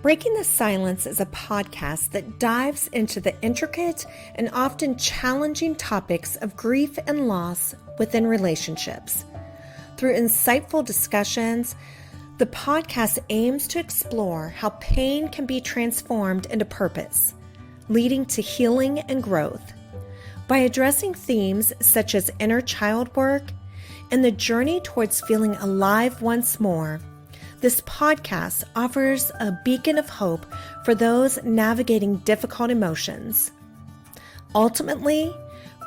Breaking the Silence is a podcast that dives into the intricate and often challenging topics of grief and loss within relationships. Through insightful discussions, the podcast aims to explore how pain can be transformed into purpose, leading to healing and growth. By addressing themes such as inner child work and the journey towards feeling alive once more, this podcast offers a beacon of hope for those navigating difficult emotions. Ultimately,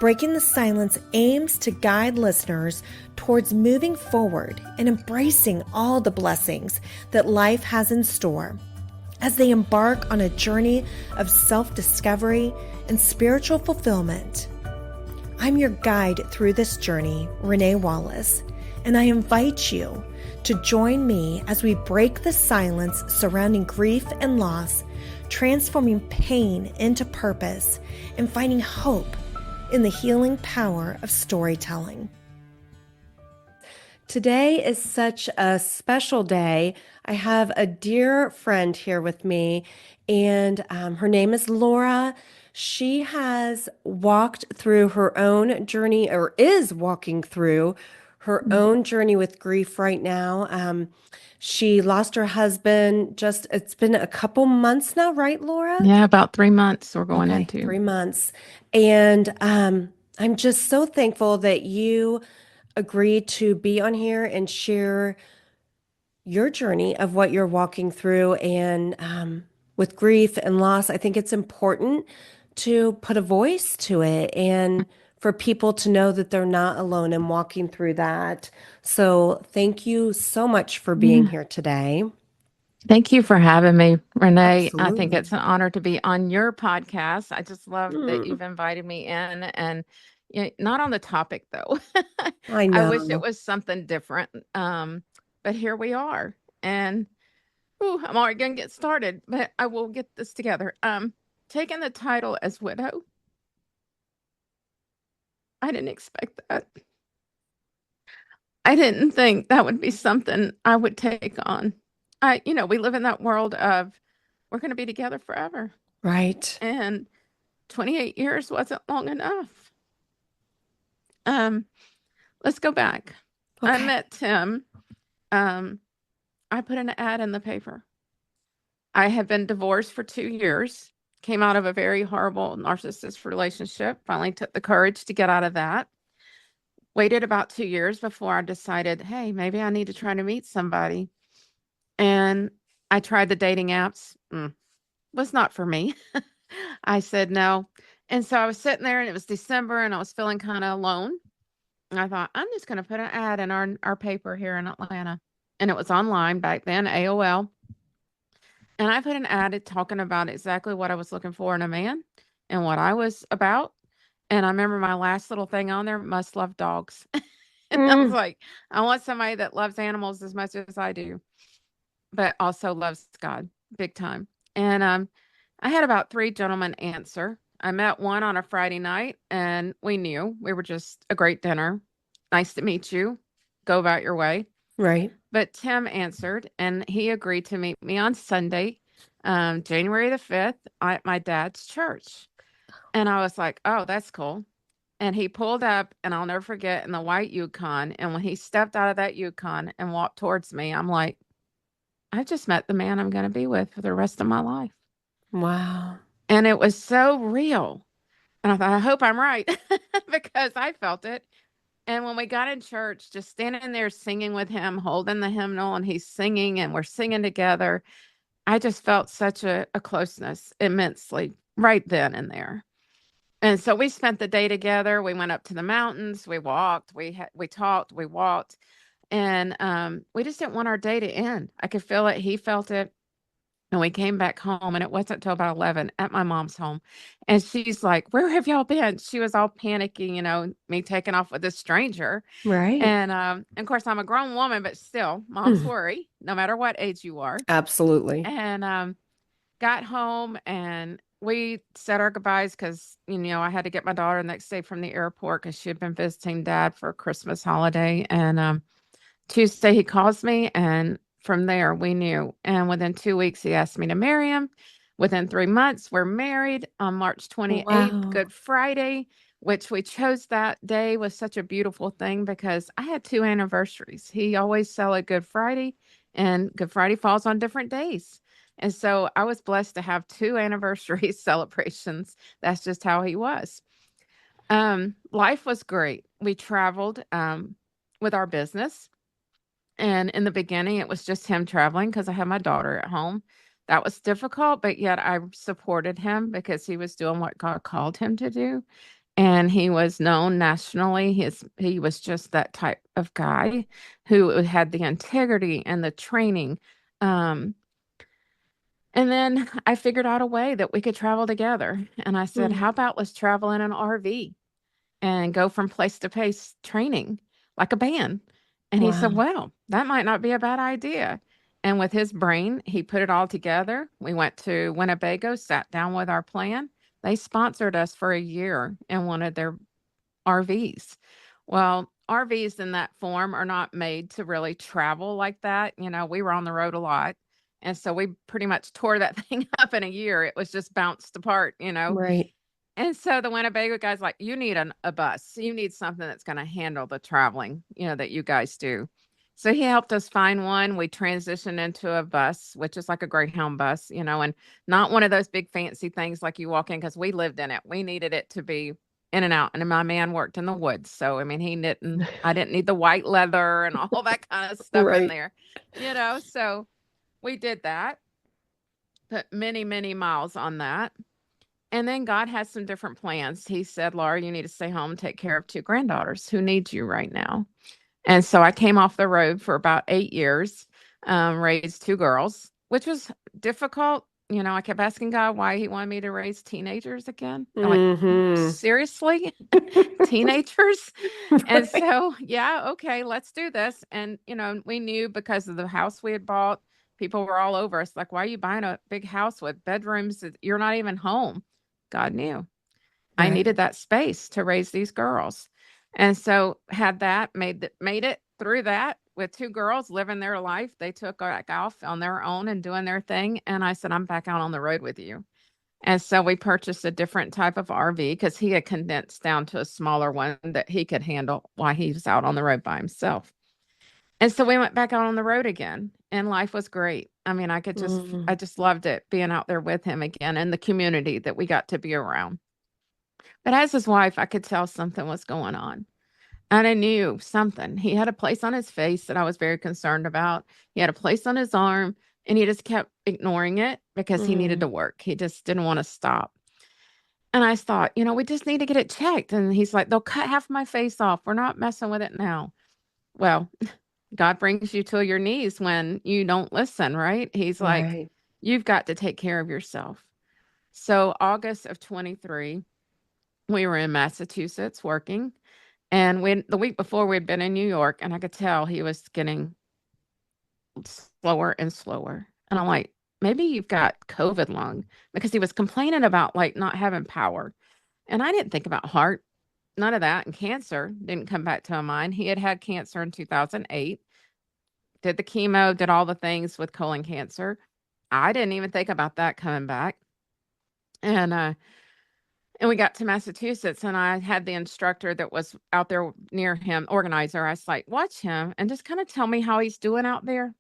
Breaking the Silence aims to guide listeners towards moving forward and embracing all the blessings that life has in store as they embark on a journey of self-discovery and spiritual fulfillment. I'm your guide through this journey, Renee Wallace, and I invite you to join me as we break the silence surrounding grief and loss, transforming pain into purpose and finding hope in the healing power of storytelling. Today is such a special day. I have a dear friend here with me, and her name is Laura. She has walked through her own journey, or is walking through her own journey with grief right now. She lost her husband it's been a couple months now, right, Laura? Yeah, about 3 months we're going Okay, into. 3 months. And I'm just so thankful that you agreed to be on here and share your journey of what you're walking through. And with grief and loss, I think it's important to put a voice to it and for people to know that they're not alone in walking through that. So thank you so much for being Yeah. here today. Thank you for having me, Renee. I think Absolutely. it's an honor to be on your podcast. I just love that Mm, you've invited me in and not on the topic though. I I wish it know. was something different. But here we are. And I'm already going to get started, but I will get this together. Taking the title as widow, I didn't expect that. I didn't think that would be something I would take on. We live in that world of we're going to be together forever. Right. And 28 years wasn't long enough. Um, let's go back. I Okay. met Tim. Um, I put an ad in the paper. I had been divorced for 2 years, came out of a very horrible narcissist relationship, finally took the courage to get out of that. Waited about 2 years before I decided, hey, maybe I need to try to meet somebody. And I tried the dating apps. Was not for me. I said no. And so I was sitting there and it was December and I was feeling kind of alone. And I thought, I'm just going to put an ad in our paper here in Atlanta. And it was online back then, AOL. And I put an ad talking about exactly what I was looking for in a man and what I was about. And I remember my last little thing on there, must love dogs. And I was Mm, like, I want somebody that loves animals as much as I do, but also loves God big time. And I had about 3 gentlemen answer. I met one on a Friday night and we knew we were just a great dinner. Nice to meet you. Go about your way. right. But Tim answered and he agreed to meet me on Sunday, January the 5th, at my dad's church. And I was like, oh, that's cool. And he pulled up, and I'll never forget, in the white Yukon. And when he stepped out of that Yukon and walked towards me, I'm like, I just met the man I'm going to be with for the rest of my life. Wow. And it was so real. And I thought, I hope I'm right because I felt it. And when we got in church, just standing there singing with him, holding the hymnal, and he's singing and we're singing together, I just felt such a closeness immensely right then and there. And so we spent the day together. We went up to the mountains. We walked. We talked. We walked, and we just didn't want our day to end. I could feel it. He felt it. And we came back home, and it wasn't until about 11 at my mom's home. And she's like, where have y'all been? She was all panicking, me taking off with this stranger. Right. And of course, I'm a grown woman, but still, moms Mm, worry, no matter what age you are. absolutely. And got home, and we said our goodbyes because, I had to get my daughter the next day from the airport because she had been visiting dad for a Christmas holiday. And Tuesday, he calls me and from there, we knew. And within 2 weeks, he asked me to marry him. Within 3 months, we're married on March 28th, Wow. Good Friday, which we chose that day was such a beautiful thing because I had two anniversaries. He always celebrated Good Friday, and Good Friday falls on different days. And so I was blessed to have two anniversary celebrations. That's just how he was. Life was great. We traveled with our business. And in the beginning, it was just him traveling because I had my daughter at home. That was difficult, but yet I supported him because he was doing what God called him to do. And he was known nationally. He was just that type of guy who had the integrity and the training. Um, and then I figured out a way that we could travel together. And I said, Mm. how about let's travel in an RV and go from place to place training like a band. And he said, Wow. well, that might not be a bad idea. And with his brain, he put it all together. We went to Winnebago, sat down with our plan. They sponsored us for a year in one of their RVs. Well, RVs in that form are not made to really travel like that. We were on the road a lot. And so we pretty much tore that thing up in a year. It was just bounced apart. Right. And so the Winnebago guy's like, you need a bus. You need something that's going to handle the traveling, that you guys do. So he helped us find one. We transitioned into a bus, which is like a Greyhound bus, and not one of those big fancy things like you walk in because we lived in it. We needed it to be in and out. And my man worked in the woods. So, I mean, I didn't need the white leather and all that kind of stuff in Right. there. So we did that, put many, many miles on that. And then God has some different plans. He said, Laura, you need to stay home and take care of two granddaughters who need you right now. And so I came off the road for about 8 years, raised two girls, which was difficult. I kept asking God why he wanted me to raise teenagers again. I'm like, Mm-hmm. seriously? Teenagers? And Right. so, yeah, okay, let's do this. And, we knew because of the house we had bought, people were all over us like, why are you buying a big house with bedrooms that you're not even home? God knew I Right. needed that space to raise these girls. And so had that made it through that with two girls living their life. They took back off on their own and doing their thing. And I said, I'm back out on the road with you. And so we purchased a different type of RV because he had condensed down to a smaller one that he could handle while he was out on the road by himself. And so we went back out on the road again, and life was great. I mean, I Mm. just loved it being out there with him again and the community that we got to be around. But as his wife, I could tell something was going on. And I knew something. He had a place on his face that I was very concerned about. He had a place on his arm, and he just kept ignoring it because he needed Mm. to work. He just didn't want to stop. And I thought, we just need to get it checked. And he's like, they'll cut half my face off. We're not messing with it now. Well, God brings you to your knees when you don't listen, right? He's like, Right. you've got to take care of yourself. So, August of 23, we were in Massachusetts working. And the week before we'd been in New York, and I could tell he was getting slower and slower. And I'm like, maybe you've got COVID lung because he was complaining about like not having power. And I didn't think about heart, none of that. And cancer didn't come back to my mind. He had had cancer in 2008, did the chemo, did all the things with colon cancer. I didn't even think about that coming back. And, uh, and we got to Massachusetts, and I had the instructor that was out there near him, organizer. I was like, watch him and just kind of tell me how he's doing out there.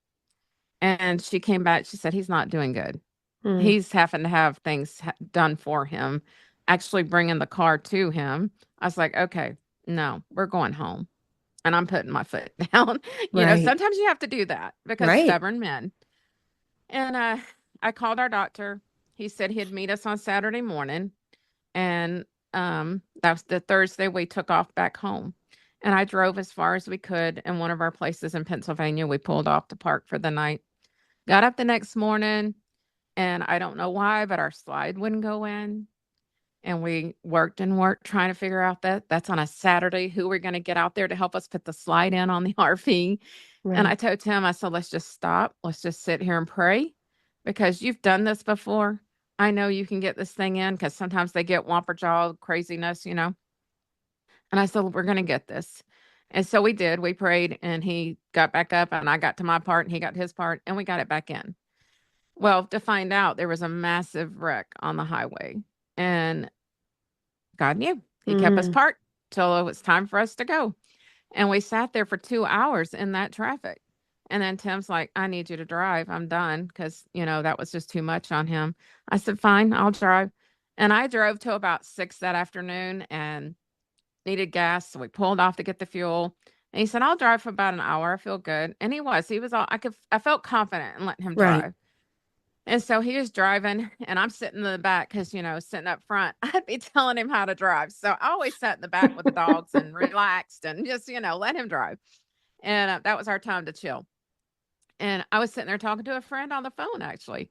And she came back. She said, he's not doing good. Mm. He's having to have things done for him, actually bringing the car to him. I was like, okay, no, we're going home. And I'm putting my foot down. Right. Sometimes you have to do that because Right. stubborn men. And I called our doctor. He said he'd meet us on Saturday morning. And that was the Thursday we took off back home. And I drove as far as we could. In one of our places in Pennsylvania, we pulled off to park for the night. Got up the next morning, and I don't know why, but our slide wouldn't go in. And we worked and worked trying to figure out that's on a Saturday, who we're going to get out there to help us put the slide in on the RV. And I Right. told Tim, I said, let's just stop. Let's just sit here and pray because you've done this before. I know you can get this thing in because sometimes they get whopper jaw craziness. And I said, we're going to get this. And so we did. We prayed and he got back up and I got to my part and he got his part and we got it back in. Well, to find out there was a massive wreck on the highway and God knew. He kept us Mm. parked till it was time for us to go. And we sat there for 2 hours in that traffic. And then Tim's like, I need you to drive. I'm done because, that was just too much on him. I said, fine, I'll drive. And I drove till about 6 that afternoon and needed gas. So we pulled off to get the fuel. And he said, I'll drive for about an hour. I feel good. And he was. He was all I felt confident in letting him Right. drive. And so he was driving and I'm sitting in the back because, sitting up front, I'd be telling him how to drive. So I always sat in the back with the dogs and relaxed and just, let him drive. And that was our time to chill. And I was sitting there talking to a friend on the phone, actually.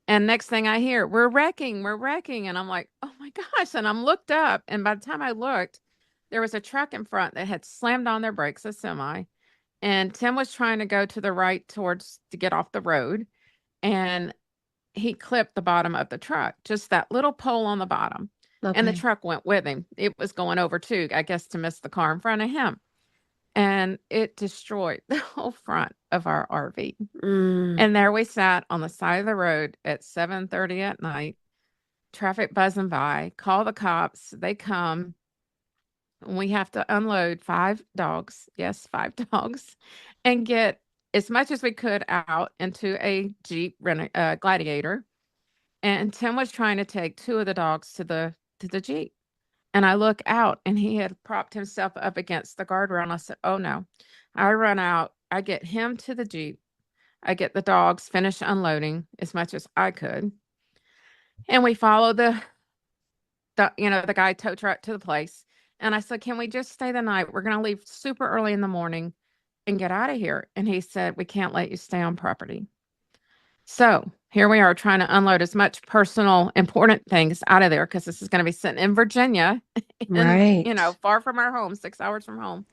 And next thing I hear, we're wrecking, we're wrecking. And I'm like, oh my gosh. And I'm looked up. And by the time I looked, there was a truck in front that had slammed on their brakes, a semi. And Tim was trying to go to the right towards to get off the road. And he clipped the bottom of the truck, just that little pole on the bottom. And the Okay. truck went with him. It was going over too, I guess, to miss the car in front of him. And it destroyed the whole front of our RV. Mm. And there we sat on the side of the road at 7:30 at night, traffic buzzing by, call the cops, they come. We have to unload 5 dogs, yes, 5 dogs, and get as much as we could out into a Jeep Gladiator. And Tim was trying to take 2 of the dogs to the Jeep. And I look out and he had propped himself up against the guardrail. And I said, oh no. I run out. I get him to the Jeep. I get the dogs, finish unloading as much as I could. And we follow the guy tow truck to the place. And I said, can we just stay the night? We're going to leave super early in the morning and get out of here. And he said, we can't let you stay on property. So here we are trying to unload as much personal, important things out of there because this is going to be sitting in Virginia and, Right. far from our home, 6 hours from home.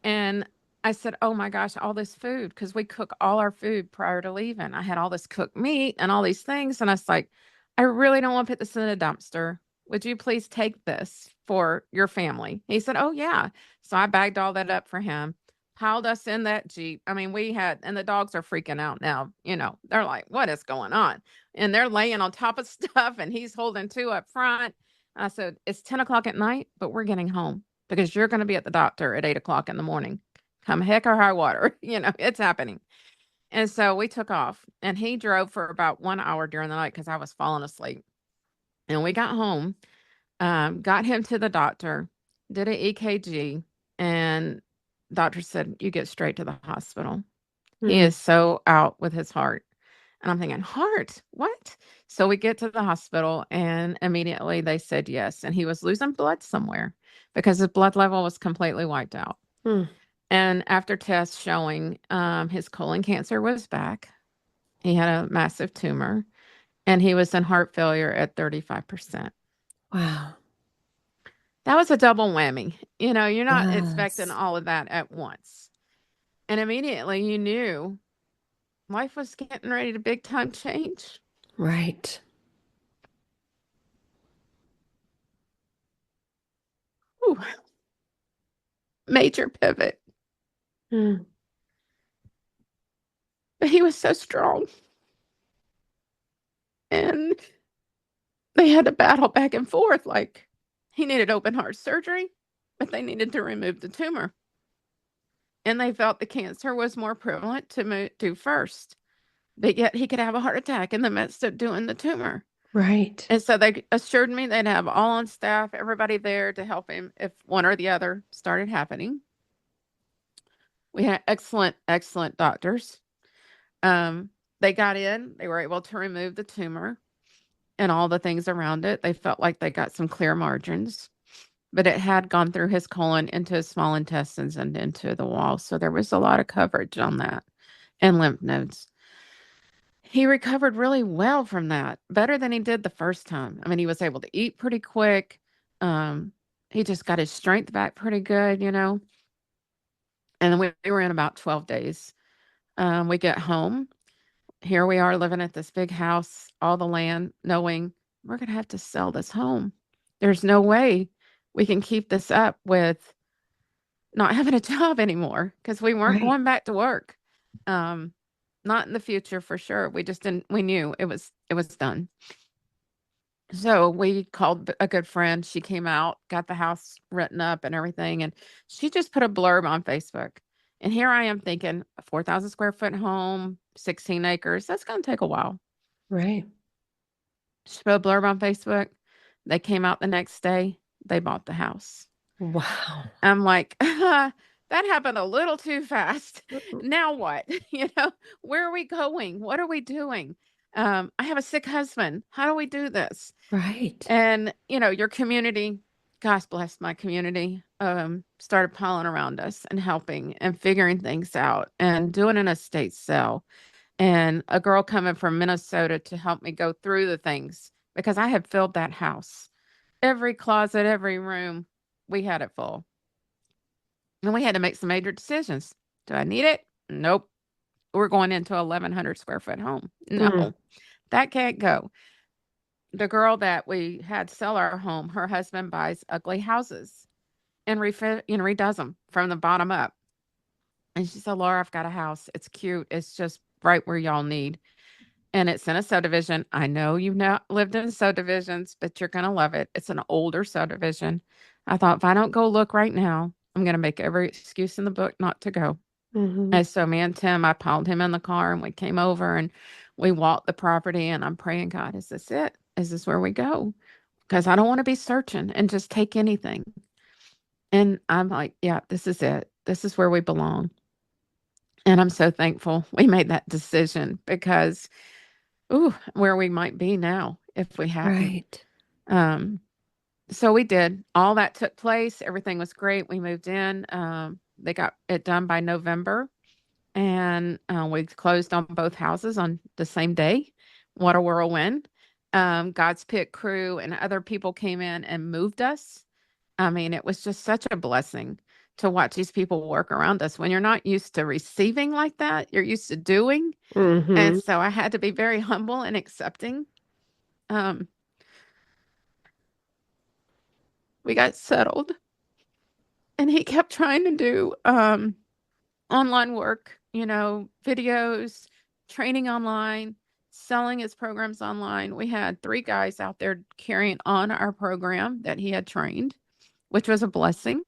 And I said, oh my gosh, all this food, because we cook all our food prior to leaving. I had all this cooked meat and all these things. And I was like, I really don't want to put this in a dumpster. Would you please take this for your family? He said, oh, yeah. So I bagged all that up for him, piled us in that Jeep. I mean, and the dogs are freaking out now. They're like, what is going on? And they're laying on top of stuff and he's holding 2 up front. I said, it's 10 o'clock at night, but we're getting home because you're going to be at the doctor at 8 o'clock in the morning. Come heck or high water, it's happening. And so we took off and he drove for about 1 hour during the night because I was falling asleep. And we got home, got him to the doctor, did an EKG, and doctor said, you get straight to the hospital. He Mm. is so out with his heart. And I'm thinking, heart? What? So we get to the hospital and immediately they said yes. And he was losing blood somewhere because his blood level was completely wiped out. Mm. And after tests showing his colon cancer was back, he had a massive tumor and he was in heart failure at 35%. Wow. That was a double whammy. You're not expecting Yes. all of that at once. And immediately you knew life was getting ready to big time change. Right. Ooh, major pivot. Mm. But he was so strong. And they had to battle back and forth. Like he needed open heart surgery, but they needed to remove the tumor. And they felt the cancer was more prevalent to do first. But yet he could have a heart attack in the midst of doing the tumor. Right. And so they assured me they'd have all on staff, everybody there to help him if one or the other started happening. We had excellent, excellent doctors. They got in, they were able to remove the tumor and all the things around it. They felt like they got some clear margins, but it had gone through his colon into his small intestines and into the wall. So there was a lot of coverage on that and lymph nodes. He recovered really well from that, better than he did the first time. I mean, he was able to eat pretty quick. Um, he just got his strength back pretty good. And then we were in about 12 days. We get home. Here we are living at this big house, all the land, knowing we're going to have to sell this home. There's no way we can keep this up with not having a job anymore because we weren't Right. going back to work. Um, not in the future for sure. We just didn't, we knew it was done. So we called a good friend. She came out, got the house written up and everything, and she just put a blurb on Facebook. And here I am thinking, a 4,000 square foot home, 16 acres, that's going to take a while. Right. She put a blurb on Facebook. They came out the next day. They bought the house. Wow. I'm like, that happened a little too fast. Now what? Where are we going? What are we doing? I have a sick husband. How do we do this? Right. And, your community, gosh bless my community, started piling around us and helping and figuring things out and doing an estate sale. And a girl coming from Minnesota to help me go through the things because I had filled that house. Every closet, every room, we had it full. And we had to make some major decisions. Do I need it? Nope. We're going into a 1,100 square foot home. Mm. No, that can't go. The girl that we had sell our home, her husband buys ugly houses and redoes them from the bottom up. And she said, Laura, I've got a house. It's cute. It's just right where y'all need. And it's in a subdivision. I know you've not lived in subdivisions, but you're going to love it. It's an older subdivision. I thought if I don't go look right now, I'm going to make every excuse in the book not to go. Hmm. And so me and Tim, I piled him in the car and we came over and we walked the property and I'm praying, God, is this it? Is this where we go? Because I don't want to be searching and just take anything. And I'm like, yeah, this is it. This is where we belong. And I'm so thankful we made that decision because, ooh, where we might be now if we hadn't. Right. Um, so we did. All that took place. Everything was great. We moved in. They got it done by November. And we closed on both houses on the same day. What a whirlwind. God's Pit crew and other people came in and moved us. I mean, it was just such a blessing to watch these people work around us. When you're not used to receiving like that, you're used to doing. And Hmm. so I had to be very humble and accepting. Um, we got settled, and he kept trying to do online work, videos, training online, selling his programs online. We had 3 guys out there carrying on our program that he had trained, which was a blessing.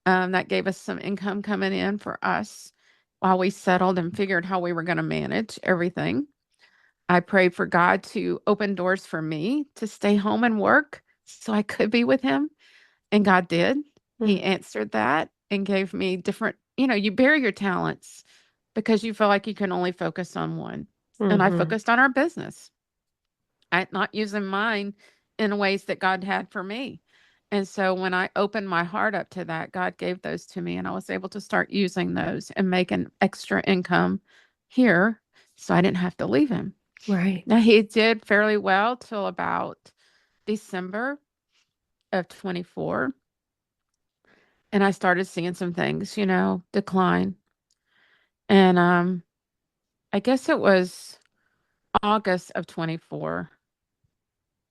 That gave us some income coming in for us while we settled and figured how we were going to manage everything. I prayed for God to open doors for me to stay home and work so I could be with him. And God did. He Mm. answered that and gave me different, you bury your talents because you feel like you can only focus on one. And I Hmm. focused on our business. I not using mine in ways that God had for me. And so when I opened my heart up to that, God gave those to me and I was able to start using those and make an extra income here so I didn't have to leave him. Right. Now he did fairly well till about December of 24. And I started seeing some things, decline. And I guess it was August of 24.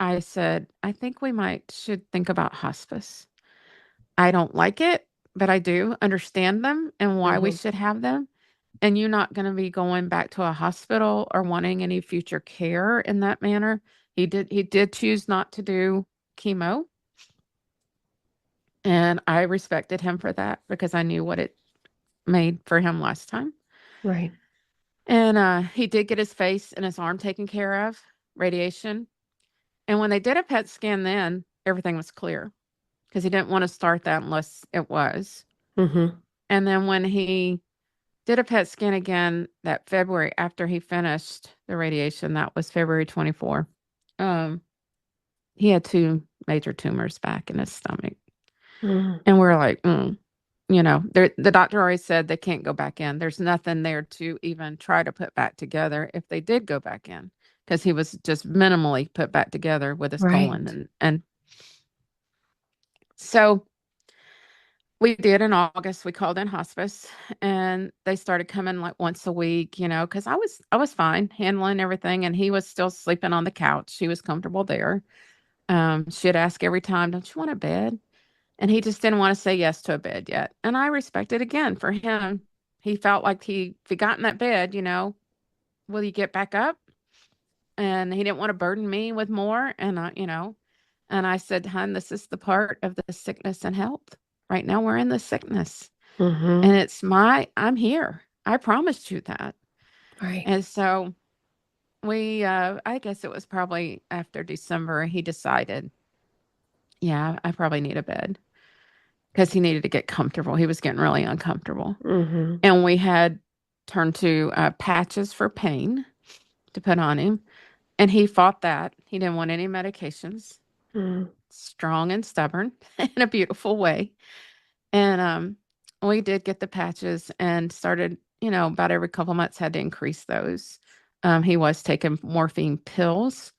I said, I think we might should think about hospice. I don't like it, but I do understand them and why we Hmm. should have them. And you're not going to be going back to a hospital or wanting any future care in that manner. He did choose not to do chemo, and I respected him for that because I knew what it made for him last time. Right. And he did get his face and his arm taken care of, radiation. And when they did a PET scan, then everything was clear because he didn't want to start that unless it was. Hmm. And then when he did a PET scan again that February after he finished the radiation, that was February 24. Um, he had 2 major tumors back in his stomach. Mm. And we're like, the doctor always said they can't go back in. There's nothing there to even try to put back together if they did go back in, because he was just minimally put back together with his colon. Right. And so we did in August, we called in hospice and they started coming like once a week, because I was fine handling everything and he was still sleeping on the couch. She was comfortable there. She'd ask every time, don't you want a bed? And he just didn't want to say yes to a bed yet. And I respect it again for him. He felt like if he got in that bed, will you get back up? And he didn't want to burden me with more. And I said, hon, this is the part of the sickness and health. Right now we're in the sickness. Mm-hmm. And I'm here. I promised you that. Right. And so I guess it was probably after December, he decided, yeah, I probably need a bed because he needed to get comfortable. He was getting really uncomfortable. Mm-hmm. And we had turned to patches for pain to put on him. And he fought that. He didn't want any medications. Mm. Strong and stubborn in a beautiful way. And we did get the patches and started, about every couple months had to increase those. He was taking morphine pills.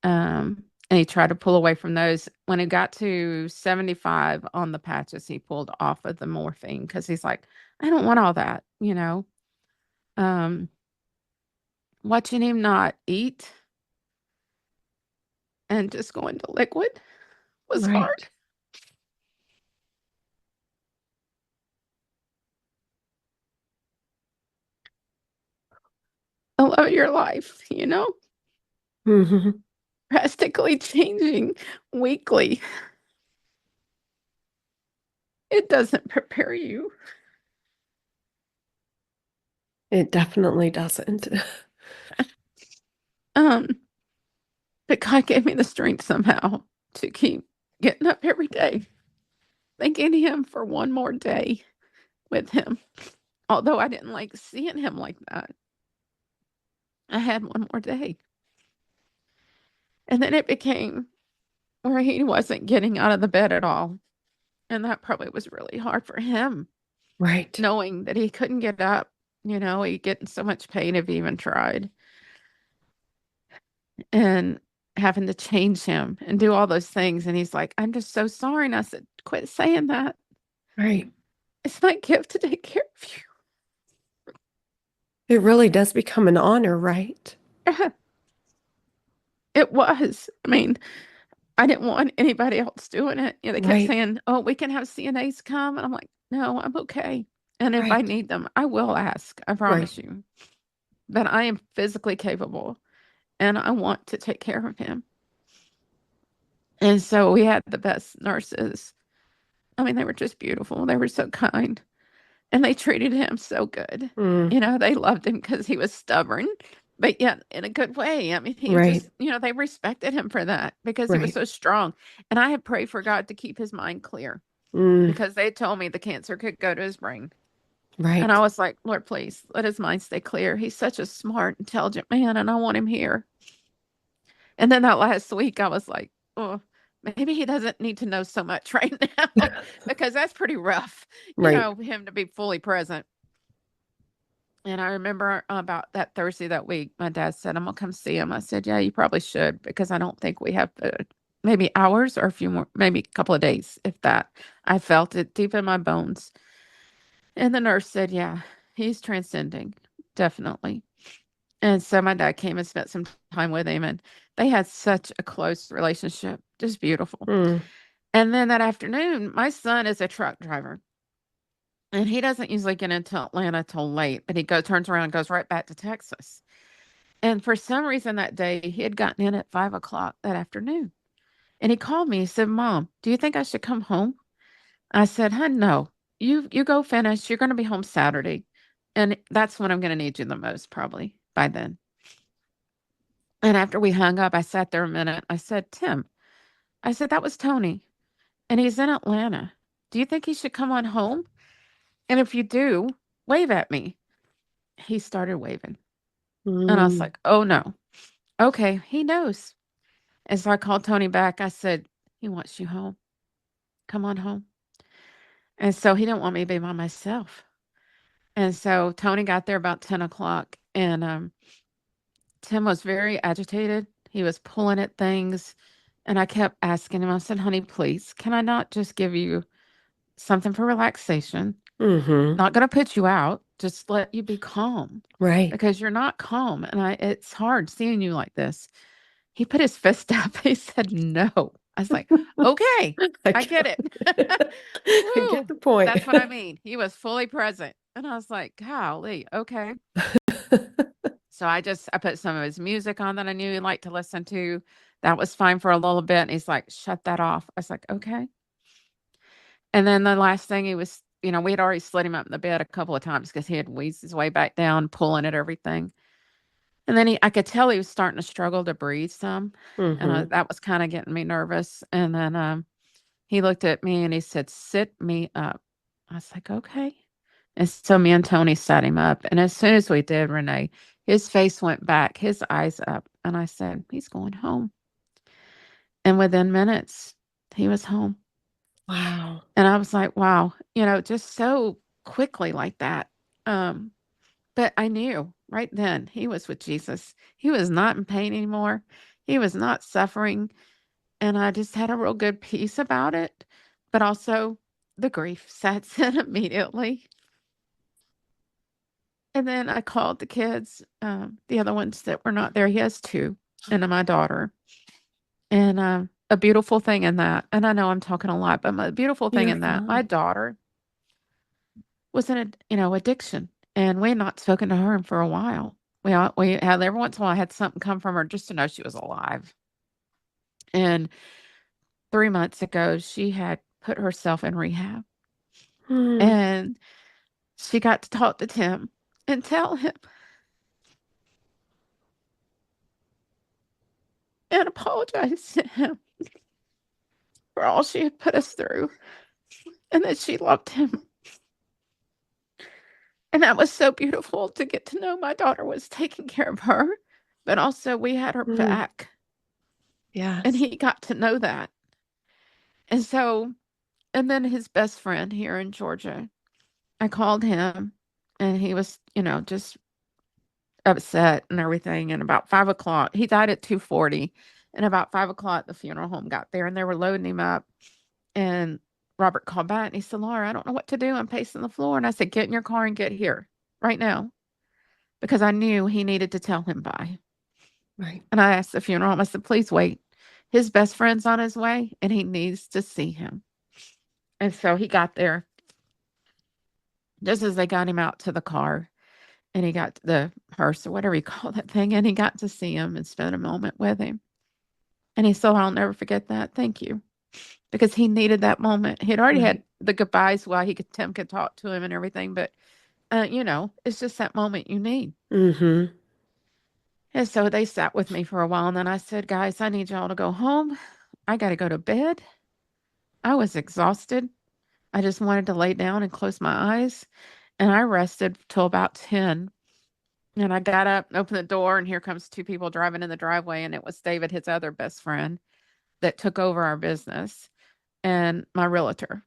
And he tried to pull away from those. When he got to 75 on the patches, he pulled off of the morphine because he's like, I don't want all that, Um, watching him not eat and just go into liquid was hard. Right. I love your life, Mm-hmm. drastically changing weekly. It doesn't prepare you. It definitely doesn't. Um, but God gave me the strength somehow to keep getting up every day, thanking Him for one more day with Him. Although I didn't like seeing Him like that, I had one more day. And then it became where He wasn't getting out of the bed at all. And that probably was really hard for him, Right. knowing that he couldn't get up. He'd get in so much pain if he even tried. And having to change him and do all those things. And he's like, I'm just so sorry. And I said, quit saying that. Right. It's my gift to take care of It really does become an honor, right? you. It was. I mean, I didn't want anybody else doing it. They kept Right. saying, oh, we can have CNAs come. And I'm like, no, I'm okay. And if I Right. need them, I will ask. I Right. promise you. But I am physically capable and I want to take care of him. And so we had the best nurses. I mean, they were just beautiful. They were so kind and they treated him so good. Mm. They loved him because he was stubborn, but yet in a good way. I mean, he Right. just, they respected him for that because he was Right. so strong. And I had prayed for God to keep his mind clear Mm. because they told me the cancer could go to his brain. And I Right. was like, Lord, please let his mind stay clear. He's such a smart, intelligent man, and I want him here. And then that last week, I was like, oh, maybe he doesn't need to know so much right now because that's pretty rough, Right. him to be fully present. And I remember about that Thursday that week, my dad said, I'm going to come see him. I said, yeah, you probably should because I don't think we have maybe hours or a few more, maybe a couple of days, if that. I felt it deep in my bones. And the nurse said, yeah, he's transcending, definitely. And so my dad came and spent some time with him, and they had such a close relationship, just beautiful. Mm. And then that afternoon, my son is a truck driver, and he doesn't usually get into Atlanta till late, but turns around and goes right back to Texas. And for some reason that day, he had gotten in at 5 o'clock that afternoon. And he called me. He said, Mom, do you think I should come home? I said, Hun, no. You go finish. You're going to be home Saturday. And that's when I'm going to need you the most, probably by then. And after we hung up, I sat there a minute. I said, Tim, I said, that was Tony, and he's in Atlanta. Do you think he should come on home? And if you do, wave at me. He started waving. And I was Mm. like, oh no. Okay, he knows. And so I called Tony back. I said, he wants you home. Come on home. And so he didn't want me to be by myself. And so Tony got there about 10 o'clock, and Tim was very agitated. He was pulling at things. And I kept asking him, I said, honey, please, can I not just give you something for relaxation? Mm-hmm. Not going to put you out, just let you be calm Right. because you're not calm. And it's hard seeing you like this. He put his fist up. He said, no. I was like, okay, I I get get, it. I get Woo, the point. that's what I mean. He was fully present. And I was like, golly, okay. So I put some of his music on that I knew he liked to listen to. That was fine for a little bit. And he's like, shut that off. I was like, okay. And then the last thing he was, we had already slid him up in the bed a couple of times because he had wheezed his way back down, pulling at everything. And then I could tell he was starting to struggle to breathe some. And Hmm. that was kind of getting me nervous. And then he looked at me and he said, sit me up. I was like, okay. And so me and Tony sat him up. And as soon as we did, Renee, his face went back, his eyes up. And I said, he's going home. And within minutes, he was home. Wow. And I was like, wow, just so quickly like that. Um, but I knew right then he was with Jesus. He was not in pain anymore. He was not suffering. And I just had a real good peace about it. But also the grief sets in immediately. And then I called the kids, the other ones that were not there. He has two, and my daughter. And a beautiful thing in that, and I know I'm talking a lot, but a beautiful thing You're in that, my fine. daughter was in addiction, and we had not spoken to her for a while. We had every once in a while I had something come from her just to know she was alive. And 3 months ago, she had put herself in rehab, Hmm. and she got to talk to Tim and tell him and apologize to him for all she had put us through and that she loved him. And that was so beautiful to get to know my daughter was taking care of her, but also we had her Hmm. back. And Yes. he got to know that. And so, and then his best friend here in Georgia, I called him and he was, just upset and everything. And about 5 o'clock, he died at 2:40. And about 5 o'clock, the funeral home got there and they were loading him up. And Robert called back and he said, Laura, I don't know what to do. I'm pacing the floor. And I said, get in your car and get here right now. Because I knew he needed to tell him bye. Right. And I asked the funeral home, I said, please wait. His best friend's on his way and he needs to see him. And so he got there just as they got him out to the car and he got the hearse or whatever you call that thing. And he got to see him and spend a moment with him. And he said, I'll never forget that. Thank you. Because he needed that moment. He'd already Right. had the goodbyes while Tim could talk to him and everything. But, it's just that moment you need. Hmm. And so they sat with me for a while. And then I said, guys, I need y'all to go home. I got to go to bed. I was exhausted. I just wanted to lay down and close my eyes. And I rested till about 10. And I got up and opened the door, and here comes two people driving in the driveway. And it was David, his other best friend, that took over our business, and my realtor,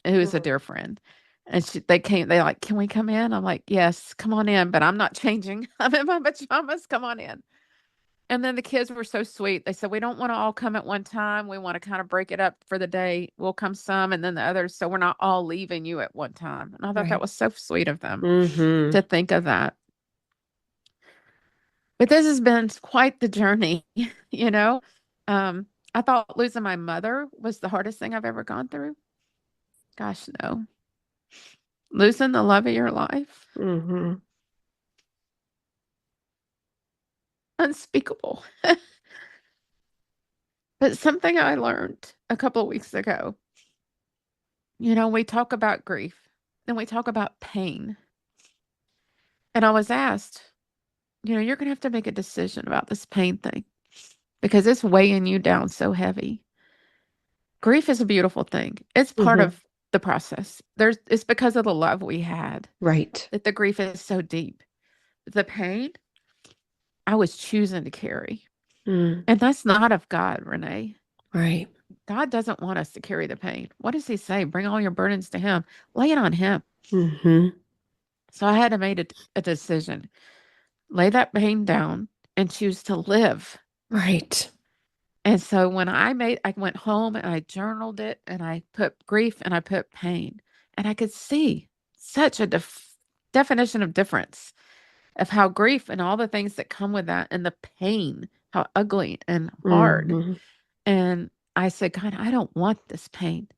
who is a dear friend. And they like, can we come in? I'm like, yes, come on in, but I'm not changing. I'm in my pajamas. Come on in. And then the kids were so sweet. They said, we don't want to all come at one time. We want to kind of break it up for the day. We'll come some and then the others. So we're not all leaving you at one time. And I thought that Right. was so sweet of them Hmm. to think of that. But this has been quite the journey, you know. Um, I thought losing my mother was the hardest thing I've ever gone through. Gosh, no. Losing the love of your life, Hmm. unspeakable. But something I learned a couple of weeks ago, we talk about grief and we talk about pain. And I was asked, you're going to have to make a decision about this pain thing because it's weighing you down so heavy. Grief is a beautiful thing. It's part Hmm. of the process. It's because of the love we had Right. that the grief is so deep. The pain I was choosing to carry. Mm. And that's not of God, Renee. Right. God doesn't want us to carry the pain. What does he say? Bring all your burdens to him. Lay it on him. Hmm. So I had to make a decision. Lay that pain down and choose to live. Right. And so I went home and I journaled it and I put grief and I put pain. And I could see such a definition of difference of how grief and all the things that come with that and the pain, how ugly and hard. Hmm. And I said, God, I don't want this pain.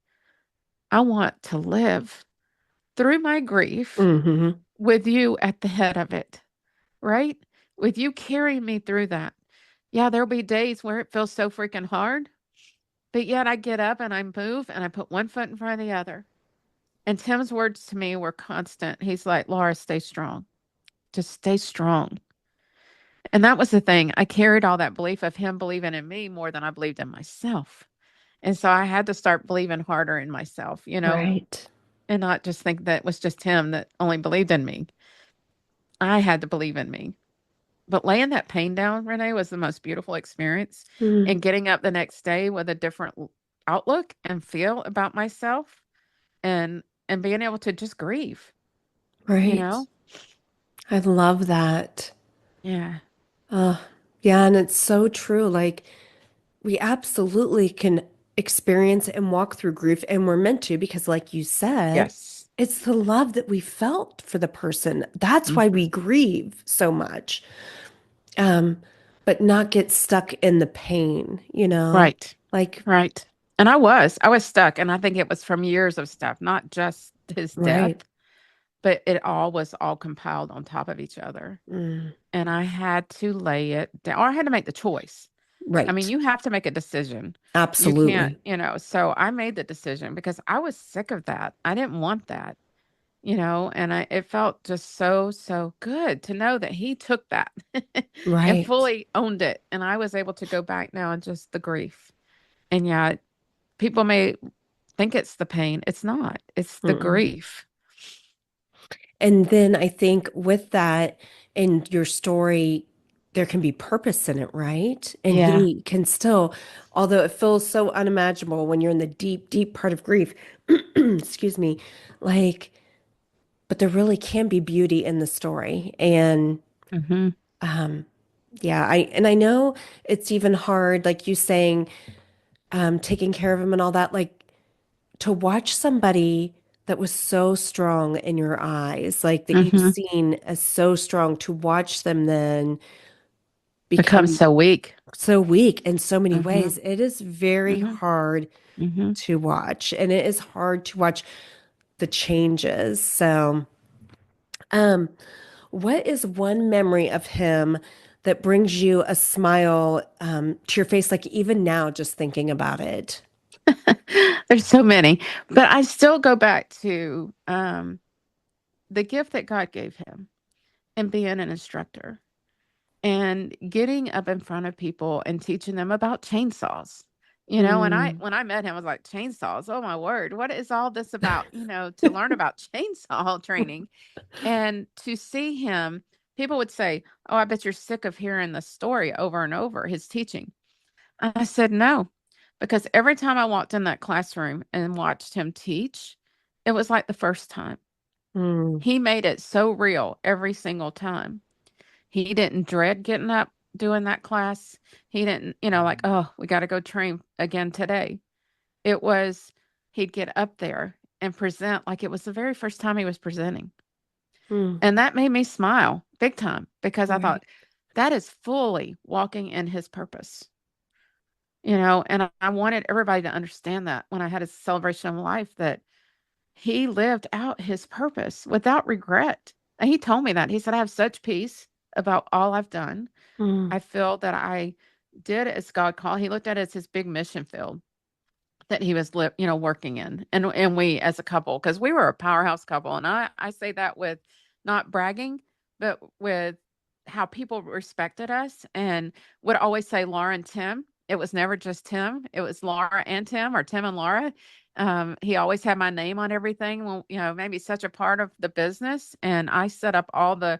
I want to live through my grief Mm-hmm. with you at the head of it, right? With you carrying me through that. Yeah, there'll be days where it feels so freaking hard, but yet I get up and I move and I put one foot in front of the other. And Tim's words to me were constant. He's like, Laura, stay strong. Just stay strong. And that was the thing. I carried all that belief of him believing in me more than I believed in myself. And so I had to start believing harder in myself, Right. and not just think that it was just him that only believed in me. I had to believe in me. But laying that pain down, Renee, was the most beautiful experience. Mm, And getting up the next day with a different outlook and feel about myself, and being able to just grieve, you right. know? I love that. Yeah. Uh, yeah, and it's so true. Like, we absolutely can experience and walk through grief, and we're meant to because, like you said, Yes. it's the love that we felt for the person. That's why we Mhm. grieve so much. Um, but not get stuck in the pain, you know? Right. Like, Right. And I was stuck. And I think it was from years of stuff, not just his death, right. but it all was all compiled on top of each other. Mm, And I had to lay it down, or I had to make the choice. I mean, right. you have to make a decision. You can't, Absolutely. so I made the decision because I was sick of that. I didn't want that, and it felt just so, so good to know that he took that and Right. fully owned it. And I was able to go back now and just the grief. And yeah, people may think it's the pain. It's not, it's the Mm-mm. grief. And then I think with that in your story, there can be purpose in it, right? And Yeah. he can still, although it feels so unimaginable when you're in the deep, deep part of grief, excuse me, like, but there really can be beauty in the story. And Hmm. um, yeah, I know it's even hard, like you saying, taking care of him and all that, like to watch somebody that was so strong in your eyes, like that you've Hmm. seen as so strong, to watch them then Become become so weak. so weak in so many Hmm. ways. It is very Hmm. hard Hmm. to watch, and it is hard to watch the changes. So, um, what is one memory of him that brings you a smile, to your face, like even now, just thinking about it? There's so many, but I still go back to the gift that God gave him and being an instructor and getting up in front of people and teaching them about chainsaws. And Mm, when I met him, I was like, chainsaws, oh my word, what is all this about? To learn about chainsaw training and to see him, people would say, oh, I bet you're sick of hearing the story over and over, his teaching. I said, no, because every time I walked in that classroom and watched him teach, it was like the first time. mm, He made it so real every single time. He didn't dread getting up doing that class. He didn't, like, oh, we got to go train again today. It was, he'd get up there and present like it was the very first time he was presenting. mm, And that made me smile big time because I right. thought that is fully walking in his purpose. And I wanted everybody to understand that when I had a celebration of life, that he lived out his purpose without regret. And he told me that. He said, I have such peace about all I've done. Mm, I feel that I did as God called. He looked at it as his big mission field that he was working in, and we as a couple, because we were a powerhouse couple, and I say that with not bragging, but with how people respected us and would always say Laura and Tim. It was never just Tim, it was Laura and Tim, or Tim and Laura. He always had my name on everything. Well, maybe such a part of the business, and I set up all the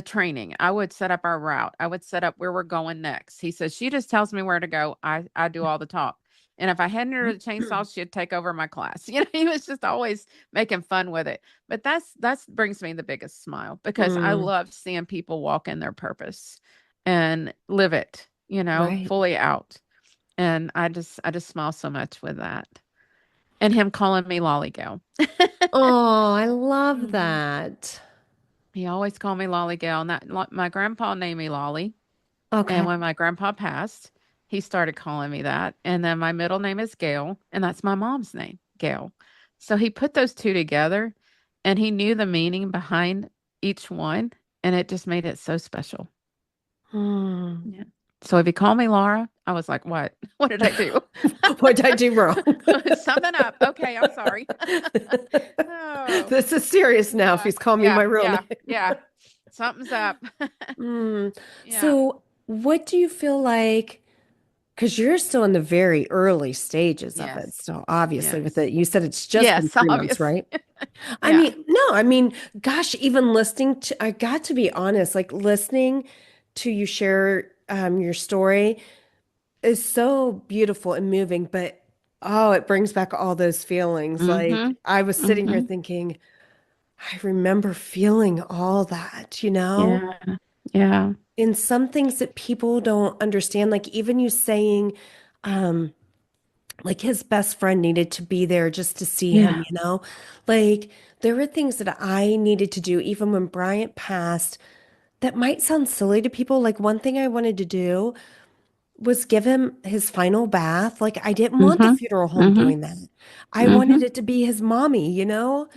training. I would set up our route. I would set up where we're going next. He says she just tells me where to go. I do all the talk. And if I hadn't her the chainsaw, she'd take over my class. He was just always making fun with it. But that's brings me the biggest smile because I mm, love seeing people walk in their purpose and live it, right. fully out. And I just smile so much with that. And him calling me Lollygale. Oh, I love Mhm. that. He always called me Lollygale. And my grandpa named me Lolly. Okay. And when my grandpa passed, he started calling me that. And then my middle name is Gail, and that's my mom's name, Gail. So he put those two together and he knew the meaning behind each one, and it just made it so special. Hmm. Yeah. So if he called me Laura, I was like, what? What did I do? What did I do wrong? Something up. Okay, I'm sorry. Oh, This is serious now if yeah, he's calling me my yeah, real yeah, name. yeah. Something's up. Mm. Yeah. So, what do you feel like? Because you're still in the very early stages of it, Yes. still, obviously, with Yes. it. You said it's just been Yes, 3 months, obvious. right? I Yeah. mean, no, I mean, gosh, even listening to, I got to be honest, like listening to you share your story is so beautiful and moving, but oh, it brings back all those feelings. Mm-hmm. Like I was sitting here Mm-hmm. thinking, I remember feeling all that, Yeah. Yeah. in some things that people don't understand, like even you saying, um, like his best friend needed to be there just to see him, Yeah. like there were things that I needed to do even when Bryant passed that might sound silly to people. Like one thing I wanted to do was give him his final bath. Like I didn't want the Mm-hmm. funeral home Mm-hmm. doing that. I wanted Mm-hmm. it to be his mommy.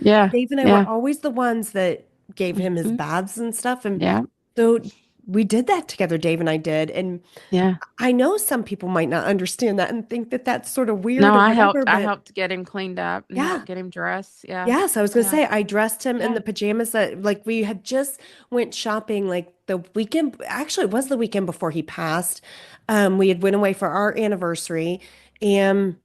Yeah. Dave and I were Yeah. always the ones that gave him his Mm-hmm. baths and stuff. And Yeah. so we did that together, Dave and I did. And Yeah. I know some people might not understand that and think that that's sort of No, weird or whatever, I but helped get him cleaned up and yeah. helped get him dressed. Yeah. Yes, I was gonna Yeah. say I dressed him in Yeah. the pajamas that like we had just went shopping like the weekend. Actually, it was the weekend before he passed. We had went away for our anniversary, and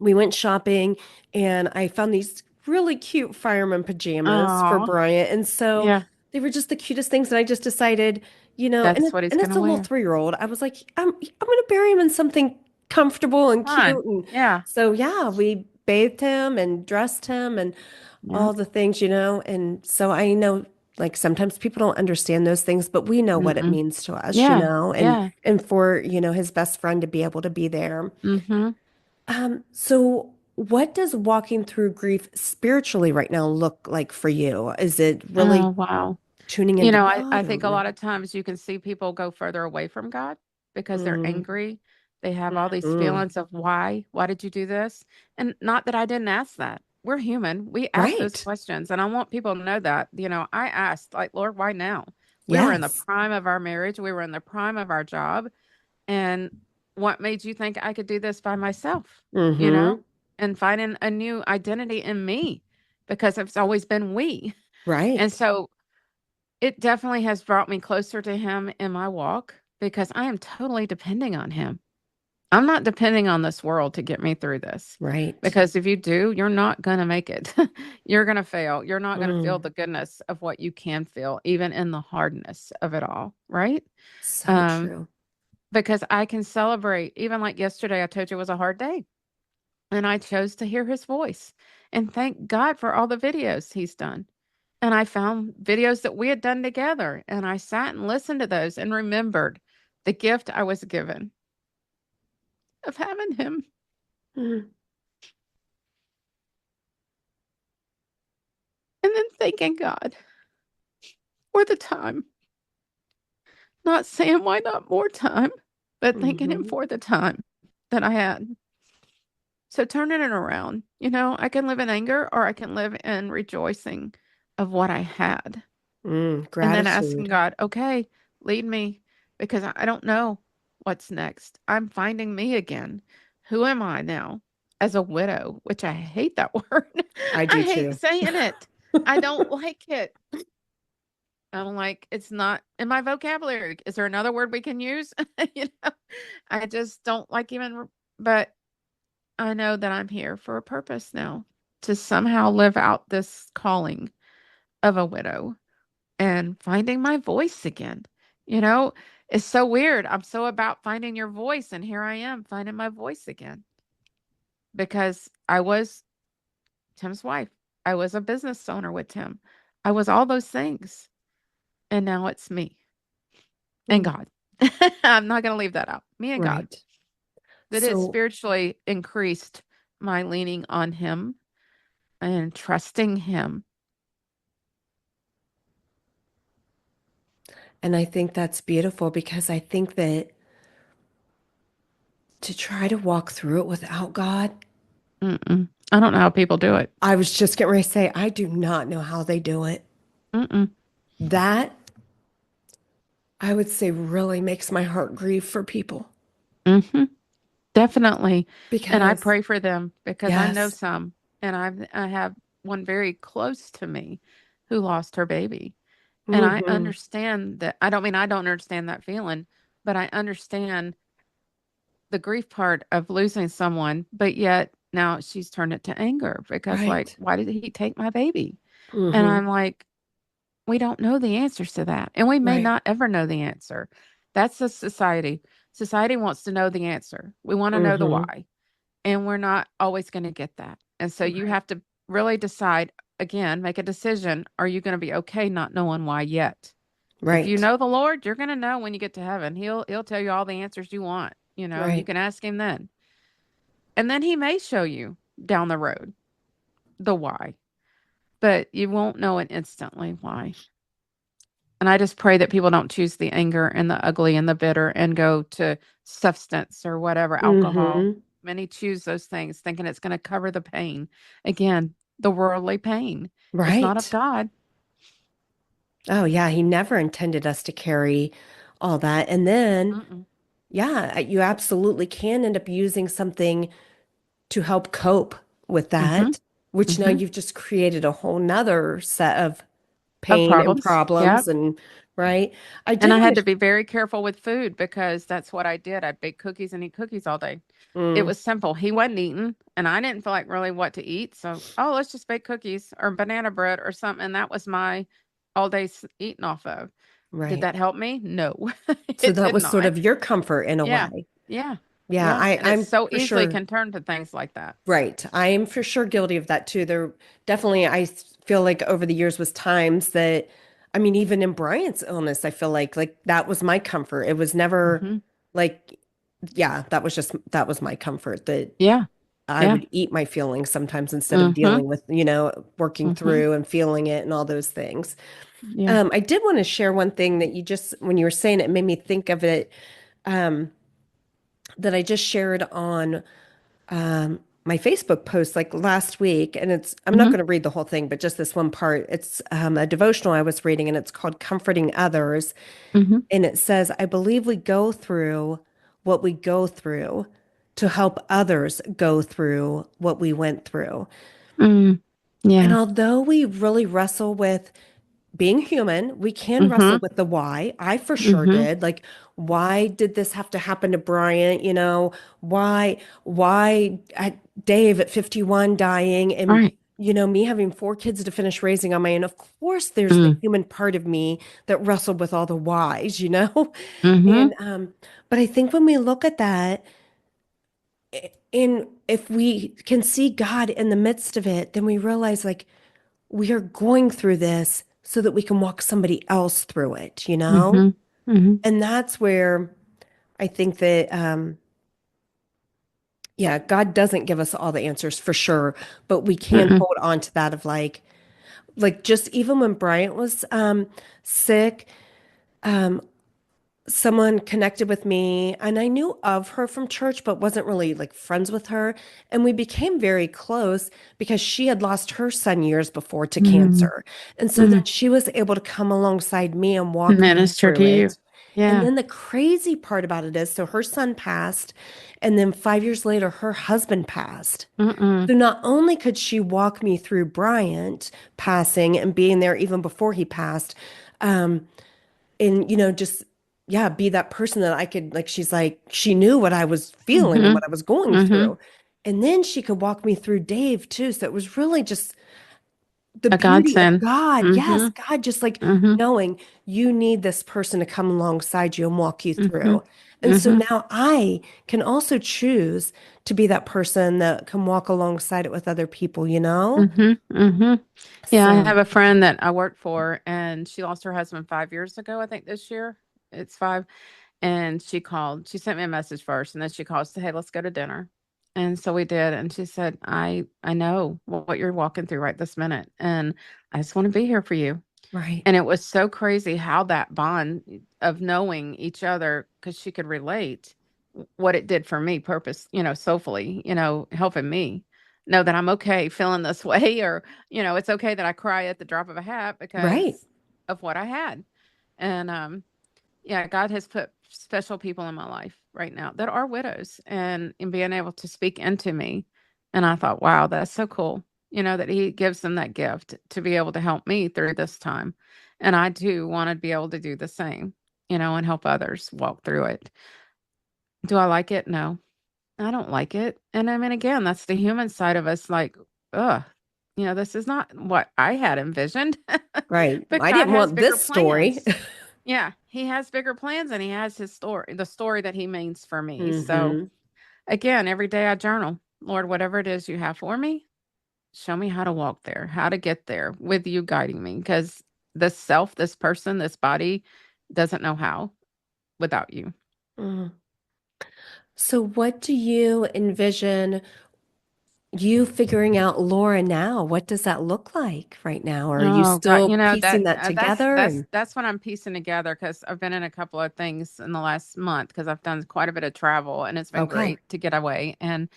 we went shopping, and I found these really cute fireman pajamas for Oh, Bryant, and so yeah. they were just the cutest things. And I just decided, and That's what he's it's gonna a little wear. 3-year-old. I was like, I'm gonna bury him in something comfortable and Fun. cute, and Yeah. so yeah, we bathed him and dressed him and Yeah. all the things. And so I know like sometimes people don't understand those things, but we know what it Mm-mm. means to us, Yeah. and Yeah. for, his best friend to be able to be there. Mm-hmm. So what does walking through grief spiritually right now look like for you? Is it Oh, really wow. tuning into I God or think a what? lot of times you can see people go further away from God because they're Mm, angry. They have all these mm, feelings of why? Why did you do this? And not that I didn't ask that. We're human. We ask those right. questions. And I want people to know that, I asked, like, Lord, why now? We were in the Yes. prime of our marriage. We were in the prime of our job. And what made you think I could do this by myself? You know, Mm-hmm. and finding a new identity in me because it's always been we. And Right. so it definitely has brought me closer to him in my walk because I am totally depending on him. I'm not depending on this world to get me through this. Right. Because if you do, you're not going to make it. You're going to fail. You're not going to feel Mm, the goodness of what you can feel, even in the hardness of it all. Right. so Um, true. because I can celebrate, even like yesterday, I told you it was a hard day. And I chose to hear his voice. And thank God for all the videos he's done. And I found videos that we had done together. And I sat and listened to those and remembered the gift I was given of having him. Mm, And then thanking God for the time. Not saying why not more time, but thanking him hmm for the time that I had. So turning it around, I can live in anger or I can live in rejoicing of what I had. And then asking Gratitude. God, okay, lead me because I don't know what's next. I'm finding me again. Who am I now as a widow? Which I hate that word. I I do hate too. saying it. I don't like it. I'm like, it's not in my vocabulary. Is there another word we can use? you know, I just don't like even, but I know that I'm here for a purpose now to somehow live out this calling of a widow and finding my voice again. You know, it's so weird. I'm so about finding your voice, and here I am finding my voice again because I was Tim's wife. I was a business owner with Tim. I was all those things, and now it's me and Mm, God. I'm not going to leave that out. Me and God. right. That it So, spiritually increased my leaning on Him and trusting Him. and I think that's beautiful because I think that To try to walk through it without God. Mm-mm. I don't know how people do it. I was just getting ready to say, I do not know how they do it. Mm-mm. That, I would say, really makes my heart grieve for people Mm-hmm. Definitely. And I because, pray for them because I know yes. some, and I have one very close to me who lost her baby. And I Hmm. understand that. I don't mean I don't understand that feeling, but I understand the grief part of losing someone, but yet now she's turned it to anger because, like, Right. why did he take my baby? And Hmm. I'm like, we don't know the answers to that. And we may Right. not ever know the answer. That's the society. Society wants to know the answer. We want to know the Hmm. why. And we're not always going to get that. And so you Right. have to really decide again, make a decision. Are you going to be okay not knowing why yet? If you Right. know the Lord, you're going to know when you get to heaven. He'll tell you all the answers you want. You Right. can ask him then. And then he may show you down the road the why, but you won't know it instantly why. And I just pray that people don't choose the anger and the ugly and the bitter and go to substance or whatever, alcohol. Hmm. Many choose those things thinking it's going to cover the pain. Again, the worldly pain. It's not of Right. God. Oh, yeah. He never intended us to carry all that. And then, Mm-mm. yeah, you absolutely can end up using something to help cope with Mm-hmm. that, which now Mm-hmm. you've just created a whole nother set of Of pain and problems. problems. Yep. And right. I And did I want had to, to be very careful with food because that's what I did. I'd bake cookies and eat cookies all day. It mm, was simple. He wasn't eating, and I didn't feel like really what to eat. So, oh, let's just bake cookies or banana bread or something. And that was my all day eating off of. Did right. that help me? No, So it that did was sort not. of your comfort in a Yeah. way. Yeah. Yeah, Yeah. And it's I'm so for easily sure. can turn to things like that. Right. I am for sure guilty of that too. There definitely, feel like over the years was times that, I mean, even in Bryant's illness, I feel like that was my comfort. It was never Hmm. like, yeah, that was my comfort that Yeah. I Yeah. would eat my feelings sometimes instead of Hmm. dealing with, working Hmm. through and feeling it and all those things. Yeah. I did want to share one thing that when you were saying it, it made me think of it, um, that I just shared on my Facebook post like last week, and I'm not Hmm. going to read the whole thing, but just this one part. It's a devotional I was reading, and it's called Comforting Others. Hmm. And it says, I believe we go through what we go through to help others go through what we went through. Mm. And Yeah. although we really wrestle with being human, we can wrestle Hmm. with the why. I for sure Hmm. did. Like, why did this have to happen to Bryant? Why at Dave at 51 dying and, Right. me having four kids to finish raising on my own. Of course, there's the Mm. human part of me that wrestled with all the whys. Hmm. And, but I think when we look at that, and if we can see God in the midst of it, then we realize like, we are going through this so that we can walk somebody else through it? Hmm. Hmm. And that's where I think that, yeah, God doesn't give us all the answers for sure, but we can Mm-mm. hold on to that of like just even when Bryant was sick, someone connected with me and I knew of her from church, but wasn't really like friends with her. And we became very close because she had lost her son years before to Mm. cancer. And so then Mm. she was able to come alongside me and walk me Minister to through you. it. And Yeah. then the crazy part about it is, so her son passed, and then 5 years later, her husband passed. Mm-mm. So not only could she walk me through Bryant passing and being there even before he passed, um, and just yeah, be that person that I could like she's like she knew what I was feeling and Mm-hmm. what I was going Mm-hmm. through. And then she could walk me through Dave too. So it was really just the A beauty of godsend. God. Yes, Mm-hmm. God just like Mm-hmm. knowing you need this person to come alongside you and walk you Mm-hmm. through. And so Mm-hmm. now I can also choose to be that person that can walk alongside it with other people? Mm-hmm. Mm-hmm. Yeah, I So, have a friend that I work for, and she lost her husband 5 years ago, I think this year. It's 5. And she called. She sent me a message first, and then she called, said, "Hey, let's go to dinner." And so we did. And she said, I know what you're walking through right this minute, and I just want to be here for you. right. And it was so crazy how that bond of knowing each other, because she could relate, what it did for me, purpose, soulfully, helping me know that I'm okay feeling this way, or, it's okay that I cry at the drop of a hat Right. because of what I had. And, yeah, God has put special people in my life right now that are widows, and being able to speak into me. And I thought, wow, that's so cool, that He gives them that gift to be able to help me through this time. And I do want to be able to do the same, and help others walk through it. Do I like it? No, I don't like it. And I mean, again, that's the human side of us, like, ugh, this is not what I had envisioned. Right. But I God didn't has want bigger this story. plans. Yeah, He has bigger plans, and He has His story, the story that He means for me. So Hmm. again, every day I journal, Lord, whatever it is you have for me, show me how to walk there, how to get there with you guiding me. Because this self, this person, this body doesn't know how without you. Mm. So, what do you envision you figuring out Laura now? What does that look like right now? Or are you Oh God, still piecing that that that's together? that's And that's what I'm piecing together, because I've been in a couple of things in the last month, because I've done quite a bit of travel, and it's been okay. great to get away and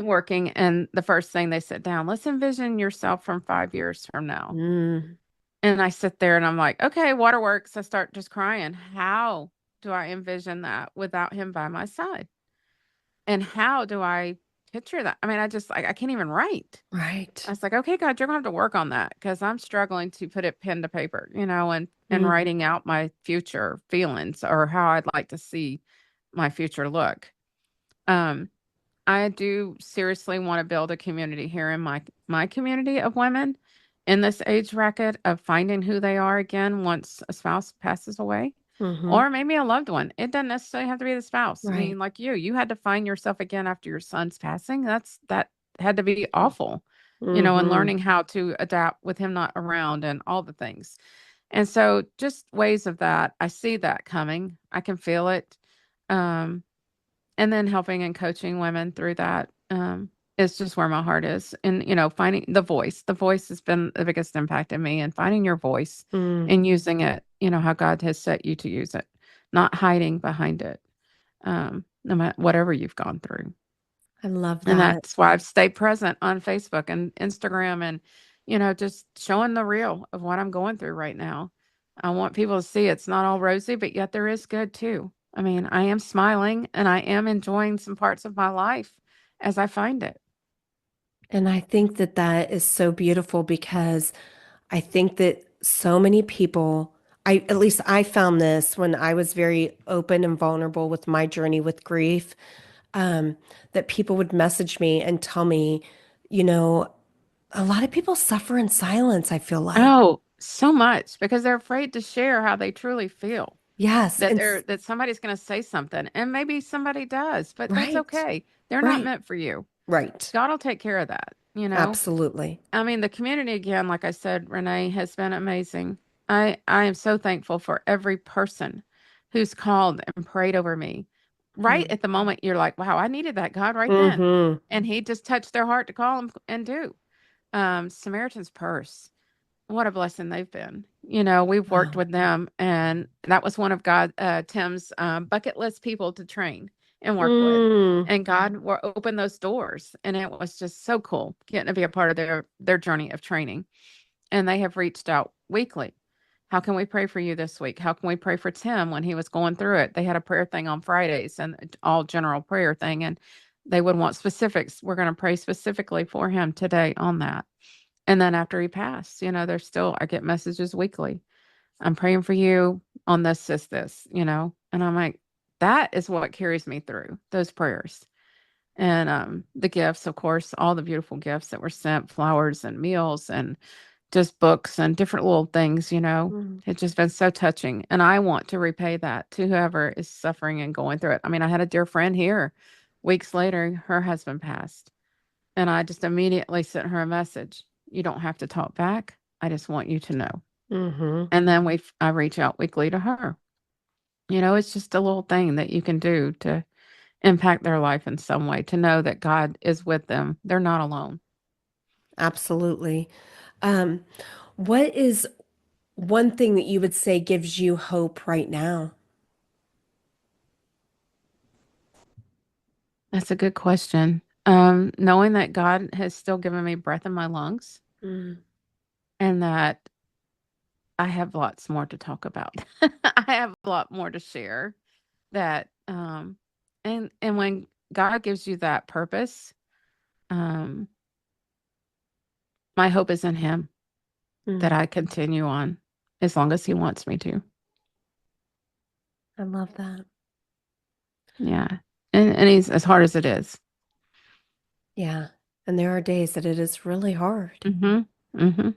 working. And the first thing they sit down, let's envision yourself from 5 years from now. Mm, And I sit there and I'm like, okay, waterworks. I start just crying. How do I envision that without him by my side? And how do I picture that? I mean, I just like I can't even write. I right. was like, okay, God, you're gonna have to work on that, because I'm struggling to put it pen to paper, and Mm, writing out my future feelings, or how I'd like to see my future look. Um, I do seriously want to build a community here in my community of women in this age bracket, of finding who they are again once a spouse passes away, hmm. or maybe a loved one. It doesn't necessarily have to be the spouse. I Right. mean, like you had to find yourself again after your son's passing. That had to be awful, and Hmm. learning how to adapt with him not around and all the things. And so just ways of that, I see that coming. I can feel it. Um, and then helping and coaching women through that, is just where my heart is. And, finding the voice has been the biggest impact in me, and finding your voice Mm, and using it, how God has set you to use it, not hiding behind it, no matter whatever you've gone through. I love And that. that's why I've stayed present on Facebook and Instagram, and, just showing the real of what I'm going through right now. I want people to see it's not all rosy, but yet there is good too. I mean, I am smiling, and I am enjoying some parts of my life as I find it. And I think that that is so beautiful because I think that so many people, at least I found this when I was very open and vulnerable with my journey with grief, that people would message me and tell me, you know, a lot of people suffer in silence, I feel like. Oh, so much, because they're afraid to share how they truly feel. Yes. That they're that somebody's going to say something, and maybe somebody does, but that's Right, okay. They're not right, meant for you. right. God will take care of that. Absolutely. I mean, the community, again, like I said, Renee, has been amazing. I am so thankful for every person who's called and prayed over me. Right at the moment, you're like, wow, I needed that, God, right then. Mm-hmm. And He just touched their heart to call them and do. Samaritan's Purse, what a blessing they've been. We've worked Oh. with them, and that was one of Tim's bucket list people to train and work with. Mm. And God opened those doors, and it was just so cool getting to be a part of their journey of training. And they have reached out weekly. How can we pray for you this week? How can we pray for Tim when he was going through it? They had a prayer thing on Fridays, and all general prayer thing, and they would want specifics. We're going to pray specifically for him today on that. And then after he passed, there's still, I get messages weekly. I'm praying for you on this. And I'm like, that is what carries me through those prayers. And the gifts, of course, all the beautiful gifts that were sent, flowers and meals and just books and different little things. Mm. It's just been so touching. And I want to repay that to whoever is suffering and going through it. I mean, I had a dear friend here, weeks later, her husband passed. And I just immediately sent her a message. You don't have to talk back. I just want you to know. Mm-hmm. And then I reach out weekly to her. It's just a little thing that you can do to impact their life in some way, to know that God is with them. They're not alone. Absolutely. Um, what is one thing that you would say gives you hope right now? That's a good question. Knowing that God has still given me breath in my lungs Mm, and that I have lots more to talk about. I have a lot more to share that and when God gives you that purpose, um my hope is in him that mm. I continue on as long as he wants me to. I love that. Yeah. And he's as hard as it is. Yeah. And there are days that it is really hard. Mhm. Mhm.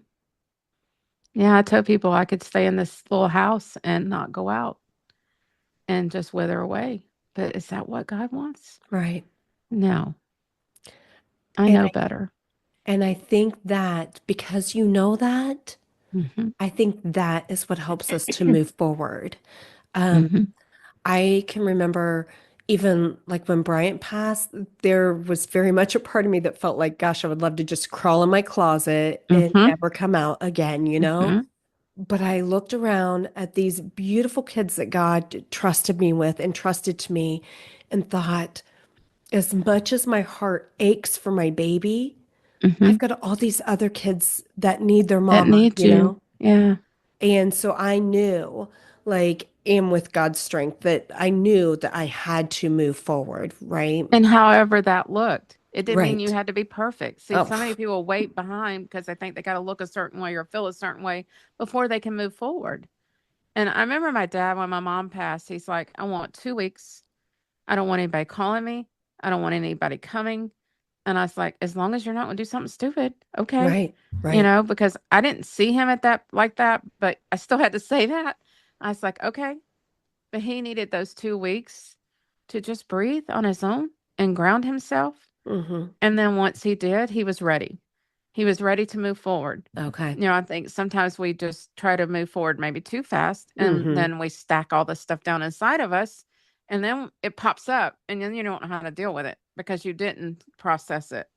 Yeah, I tell people I could stay in this little house and not go out and just wither away. But is that what God wants? Right. No, I And know I better. and I think that because you know that, Mhm. I think that is what helps us to move forward. Um, Mhm. I can remember even like when Bryant passed, there was very much a part of me that felt like, gosh, I would love to just crawl in my closet and Mhm. never come out again, you know? Mhm. But I looked around at these beautiful kids that God trusted me with and trusted to me and thought, as much as my heart aches for my baby, I've Mhm. got all these other kids that need their That mama, needs you you. know? Yeah. And so I knew, like, and with God's strength, that I knew that I had to move forward, right? And however that looked, it didn't mean you Right. had to be perfect. See, Oh, so many people wait behind because they think they got to look a certain way or feel a certain way before they can move forward. And I remember my dad, when my mom passed, he's like, I want 2 weeks. I don't want anybody calling me. I don't want anybody coming. And I was like, as long as you're not going to do something stupid, okay. right, right. Because I didn't see him at that like that, but I still had to say that. I was like, okay. But he needed those 2 weeks to just breathe on his own and ground himself. Mm-hmm. And then once he did, he was ready. He was ready to move forward. Okay. I think sometimes we just try to move forward maybe too fast and Mm-hmm. then we stack all the stuff down inside of us and then it pops up and then you don't know how to deal with it because you didn't process it.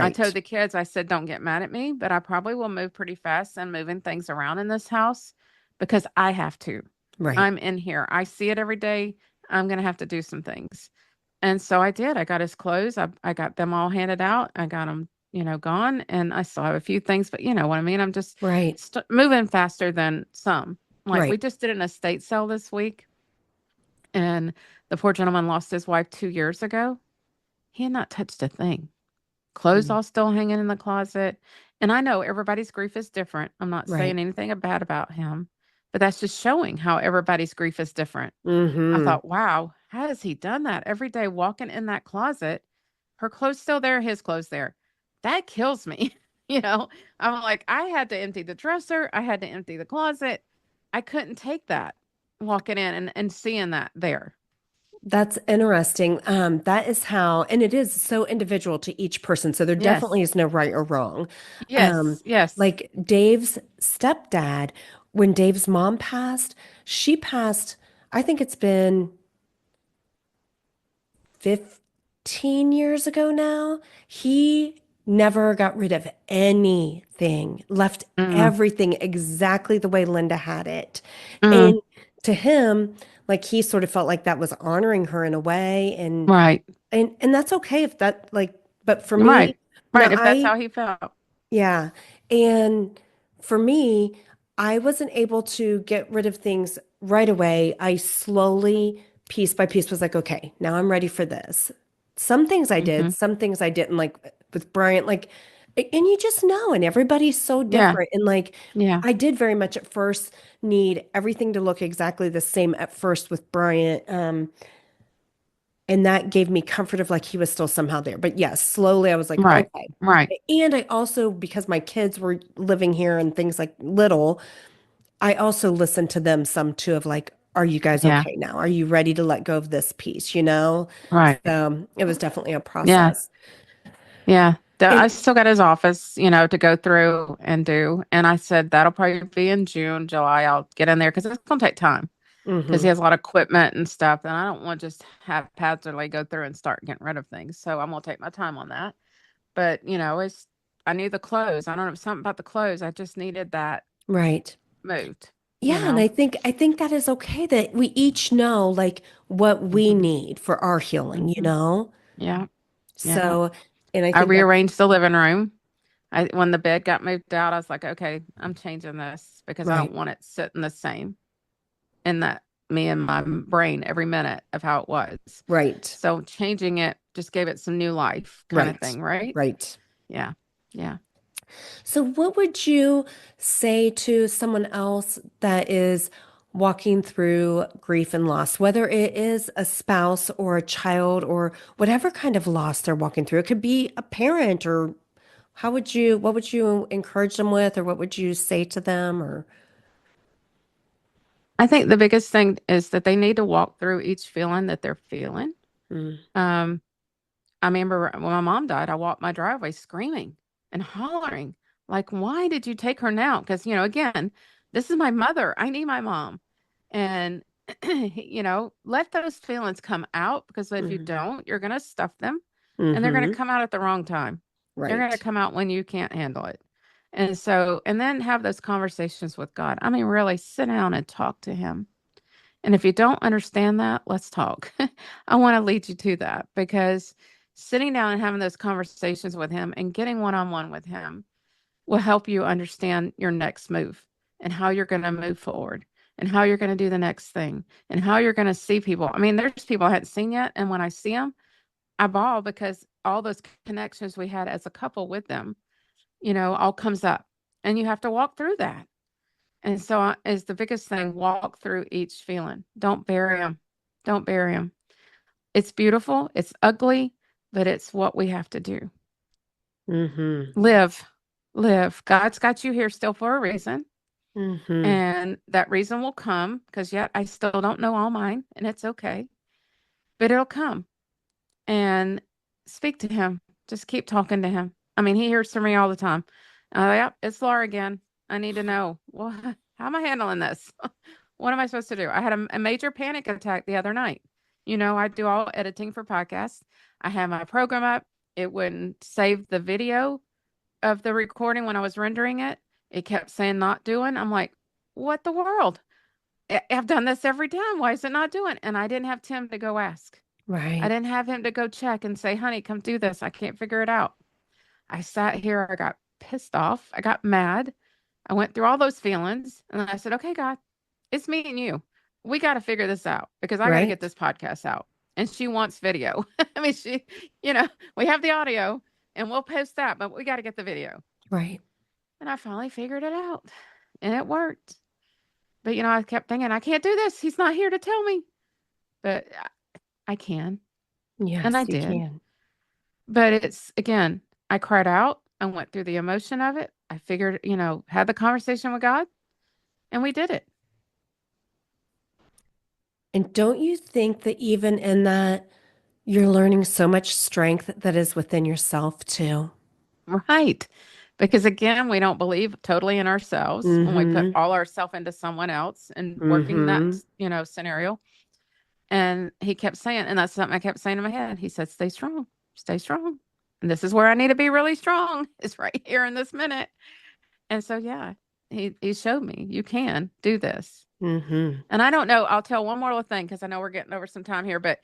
I told Right, the kids, I said, don't get mad at me, but I probably will move pretty fast and moving things around in this house because I have to. right. I'm in here. I see it every day. I'm going to have to do some things. And so I did. I got his clothes. I got them all handed out. I got them, gone. And I still have a few things, but you know what I mean? I'm just Right, moving faster than some. Like we right. just did an estate sale this week, and the poor gentleman lost his wife 2 years ago. He had not touched a thing. Clothes Mm. all still hanging in the closet. And I know everybody's grief is different. I'm not Right. saying anything bad about him, but that's just showing how everybody's grief is different. I Mm-hmm. thought, wow, how has he done that every day walking in that closet? Her clothes still there, his clothes there. That kills me. you know, I'm like, I had to empty the dresser, I had to empty the closet. I couldn't take that walking in and seeing that there. That's interesting. That is how, and it is so individual to each person. So there definitely Yes. is no right or wrong. Um, Yes. Yes. like Dave's stepdad, when Dave's mom passed, she passed, I think it's been 15 years ago now. He never got rid of anything, left Mm, everything exactly the way Linda had it. mm, And to him, like he sort of felt like that was honoring her in a way. right. And that's okay if that like, but for me, Right. now Right. If that's how he felt. yeah. And for me, I wasn't able to get rid of things right away. I slowly, piece by piece, was like, okay, now I'm ready for this. Some things I did, Hmm. some things I didn't, like with Bryant, like, and you just know, and everybody's so Yeah. different. And like, Yeah. I did very much at first need everything to look exactly the same at first with Bryant. And that gave me comfort of like he was still somehow there. But yes, slowly I was like, Right. okay. Right. And I also, because my kids were living here and things like little, I also listened to them some too of like, are you guys Yeah. okay now? Are you ready to let go of this piece, you know? Right. So it was definitely a Yeah. process. Yeah. I And still got his office, to go through and do. And I said that'll probably be in June, July. I'll get in there because it's going to take time because he hmm has a lot of equipment and stuff. And I don't want to just haphazardly go through and start getting rid of things. So I'm going to take my time on that. But, I knew the clothes. I don't know, something about the clothes. I just needed that right. moved, you Yeah, and know? I think that is okay that we each know like what we Hmm. need for our healing, you Hmm. know? Yeah. Yeah. So, and I I think that's, rearranged the living room. When the bed got moved out, I was like, okay, I'm changing this because I don't right, want it sitting the same in that me and my brain every minute of how it was. right, So changing it just gave it some new life kind of right, thing, right? right. Yeah. Yeah. So, what would you say to someone else that is walking through grief and loss, whether it is a spouse or a child or whatever kind of loss they're walking through? It could be a parent, or what would you encourage them with, or what would you say to them? Or, I think the biggest thing is that they need to walk through each feeling that they're feeling. mm, Um, I remember when my mom died, I walked my driveway screaming and hollering, like, why did you take her now? Because, again, this is my mother. I need my mom. And, let those feelings come out because if you mm, don't, you're going to stuff them and they're going to mm-hmm, come out at the wrong time. They're going to right, come out when you can't handle it. And then have those conversations with God. I mean, really sit down and talk to Him. And if you don't understand that, let's talk. I want to lead you to that because sitting down and having those conversations with Him and getting one on one with Him will help you understand your next move and how you're going to move forward and how you're going to do the next thing and how you're going to see people. I mean, there's people I hadn't seen yet. And when I see them, I bawl because all those connections we had as a couple with them, all comes up and you have to walk through that. And so is the biggest thing, walk through each feeling. Don't bury them. Don't bury them. It's beautiful. It's ugly, but it's what we have to do. mm-hmm, Live, live. God's got you here still for a reason. mm-hmm, And that reason will come because yet I still don't know all mine and it's okay, but it'll come and speak to him. Just keep talking to him. I mean, he hears from me all the time. Yep, it's Laura again. I need to know, well, how am I handling this? What am I supposed to do? I had a major panic attack the other night. I do all editing for podcasts. I had my program up. It wouldn't save the video of the recording when I was rendering it. It kept saying not doing. I'm like, what the world? I've done this every time. Why is it not doing? And I didn't have Tim to go ask. I right, didn't have him to go check and say, honey, come do this. I can't figure it out. I sat here. I got pissed off. I got mad. I went through all those feelings. And then I said, okay, God, it's me and you. We got to figure this out because I got to get right, this podcast out. And she wants video. I mean, you know, we have the audio and we'll post that, but we got to get the video. right. And I finally figured it out and it worked. But, I kept thinking, I can't do this. He's not here to tell me. But I can. And Yes, I you did. can. But it's, again, I cried out. I went through the emotion of it. I figured, had the conversation with God and we did it. And don't you think that even in that, you're learning so much strength that is within yourself too? Right. Because again, we don't believe totally in ourselves when we put Mm-hmm. all ourself into someone else and working that, Mm-hmm. scenario. And he kept saying, and that's something I kept saying in my head. He said, stay strong, stay strong. And this is where I need to be really strong, is right here in this minute. And so, yeah, he showed me you can do this. Mm-hmm. And I don't know, I'll tell one more little thing because I know we're getting over some time here, but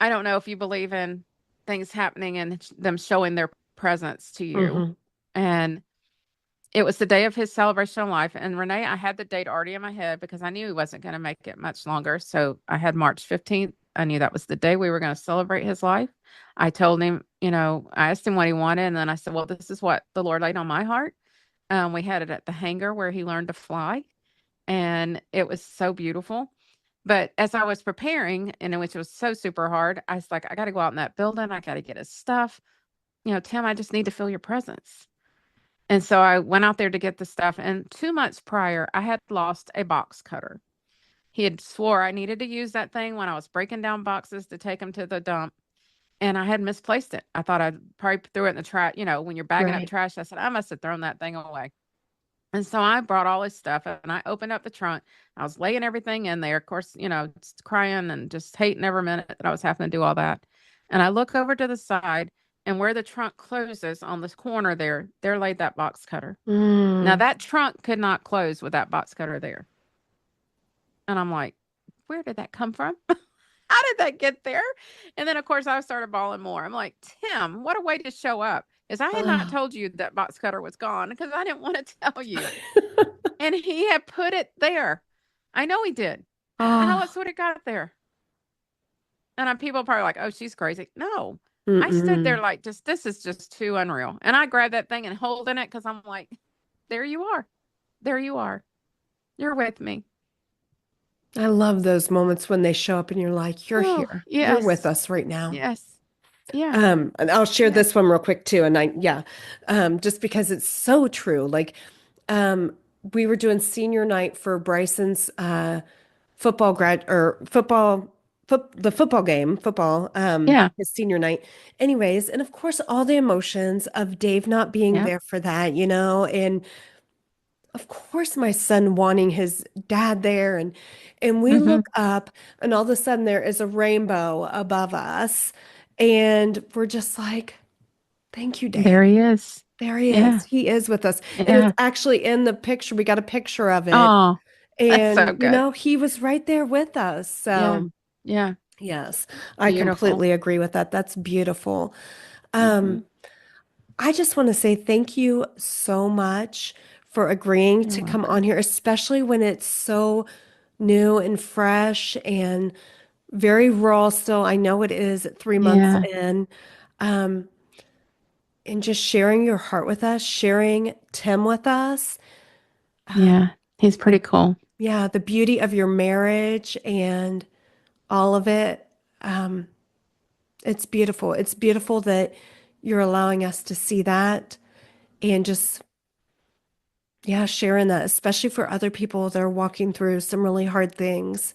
I don't know if you believe in things happening and them showing their presence to you. Mm-hmm. And it was the day of his celebration of life. And Renee, I had the date already in my head because I knew he wasn't going to make it much longer. So I had March 15th. I knew that was the day we were going to celebrate his life. I told him, I asked him what he wanted. And then I said, well, this is what the Lord laid on my heart. We had it at the hangar where he learned to fly. And it was so beautiful. But as I was preparing, and which was so super hard, I was like, I got to go out in that building. I got to get his stuff. Tim, I just need to feel your presence. And so I went out there to get the stuff. And 2 months prior, I had lost a box cutter. He had swore I needed to use that thing when I was breaking down boxes to take them to the dump. And I had misplaced it. I thought I probably threw it in the trash. When you're bagging up Right. trash, I said, I must have thrown that thing away. And so I brought all his stuff and I opened up the trunk. I was laying everything in there, of course, just crying and just hating every minute that I was having to do all that. And I look over to the side and where the trunk closes on this corner there laid that box cutter. Now Mm. that trunk could not close with that box cutter there. And I'm like, where did that come from? how did that get there? And then, of course, I started bawling more. I'm like, Tim, what a way to show up. Is I had not Oh. told you that box cutter was gone because I didn't want to tell you. And he had put it there. I know he did. How else Oh. would it got there? And people are probably like, oh, she's crazy. No, I stood there Mm-mm. like, this is just too unreal. And I grabbed that thing and holding it because I'm like, there you are. There you are. You're with me. I love those moments when they show up and you're like, you're Oh, here. You're with yes. us right now. Yes. Yeah. And I'll share Yeah. this one real quick too. And just because it's so true. Like, um, we were doing senior night for Bryson's football grad or the football game, Yeah. his senior night. Anyways, and of course, all the emotions of Dave not being Yeah. there for that, and of course my son wanting his dad there and we Hmm. look up and all of a sudden there is a rainbow above us and we're just like, thank you, Dave. There he is. There he is. Yeah. He is with us. And it's Yeah. actually in the picture. We got a picture of it. Oh, that's And, so good. he was right there with us. Yeah. So, Yeah. yes, I Beautiful. completely agree with that. That's beautiful. Hmm. Um, I just want to say thank you so much for agreeing You're to come on welcome. here, especially when it's so new and fresh and very raw still. I know it is at 3 months Yeah. in. Um, and just sharing your heart with us, sharing Tim with us. Yeah. He's The, pretty cool. yeah, the beauty of your marriage and all of it. Um, it's beautiful. It's beautiful that you're allowing us to see that and just, yeah, sharing that, especially for other people that are walking through some really hard things.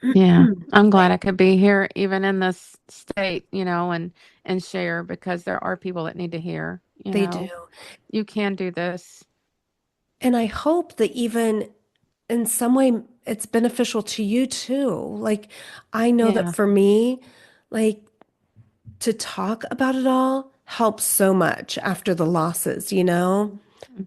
Yeah. I'm glad They, I could be here even in this state, and share because there are people that need to hear, they do. you can do this. And I hope that even in some way it's beneficial to you too. Like, I know that Yeah. for me, like, to talk about it all helps so much after the losses. Hmm.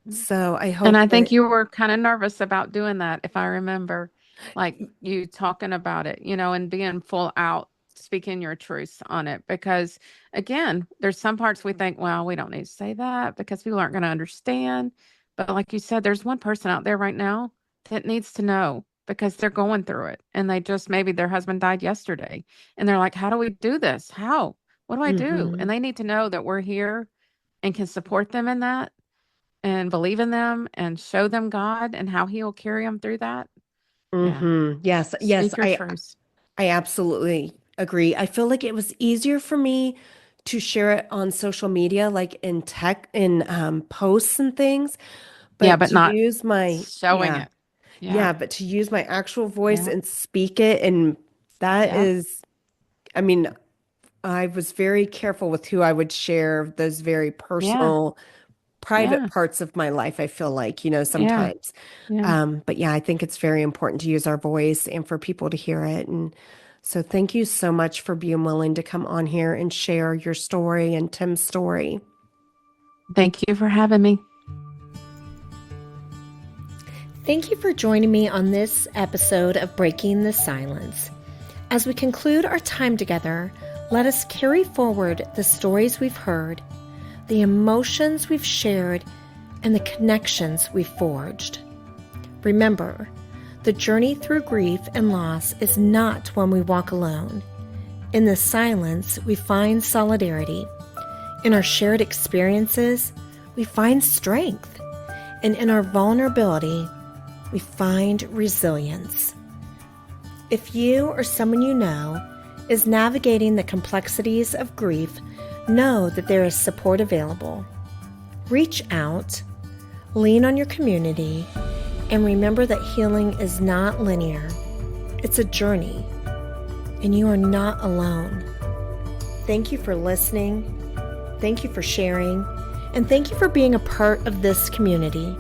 So I And hope I that, think you were kind of nervous about doing that, if I remember, like you talking about it, and being full out, speaking your truth on it. Because again, there's some parts we think, well, we don't need to say that because people aren't going to understand. But like you said, there's one person out there right now that needs to know because they're going through it. And they just maybe their husband died yesterday. And they're like, how do we do this? How? What do I do? And hmm they need to know that we're here and can support them in that and believe in them and show them God and how he will carry them through that. Yeah. Yes, yes, Speak your truth. I absolutely agree. I feel like it was easier for me to share it on social media, like in posts and things, Yeah, but but to not use my, showing yeah, it. Yeah. yeah, but to use my actual voice Yeah. and speak it, and that Yeah. is, I mean, I was very careful with who I would share those very Yeah. personal, private Yeah. parts of my life, I feel like, Yeah. sometimes. Yeah. But yeah, I think it's very important to use our voice and for people to hear it. And so thank you so much for being willing to come on here and share your story and Tim's story. Thank you for having me. Thank you for joining me on this episode of Breaking the Silence. As we conclude our time together, let us carry forward the stories we've heard, the emotions we've shared, and the connections we've forged. Remember, the journey through grief and loss is not one we walk alone. In the silence, we find solidarity. In our shared experiences, we find strength. And in our vulnerability, we find resilience. If you or someone you know is navigating the complexities of grief, know that there is support available. Reach out, lean on your community, and remember that healing is not linear. It's a journey, and you are not alone. Thank you for listening. Thank you for sharing, and thank you for being a part of this community.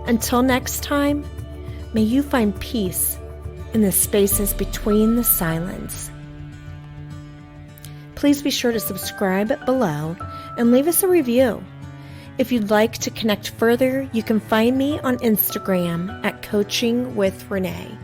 Until next time, may you find peace in the spaces between the silence. Please be sure to subscribe below and leave us a review. If you'd like to connect further, you can find me on Instagram at Coaching with Renee.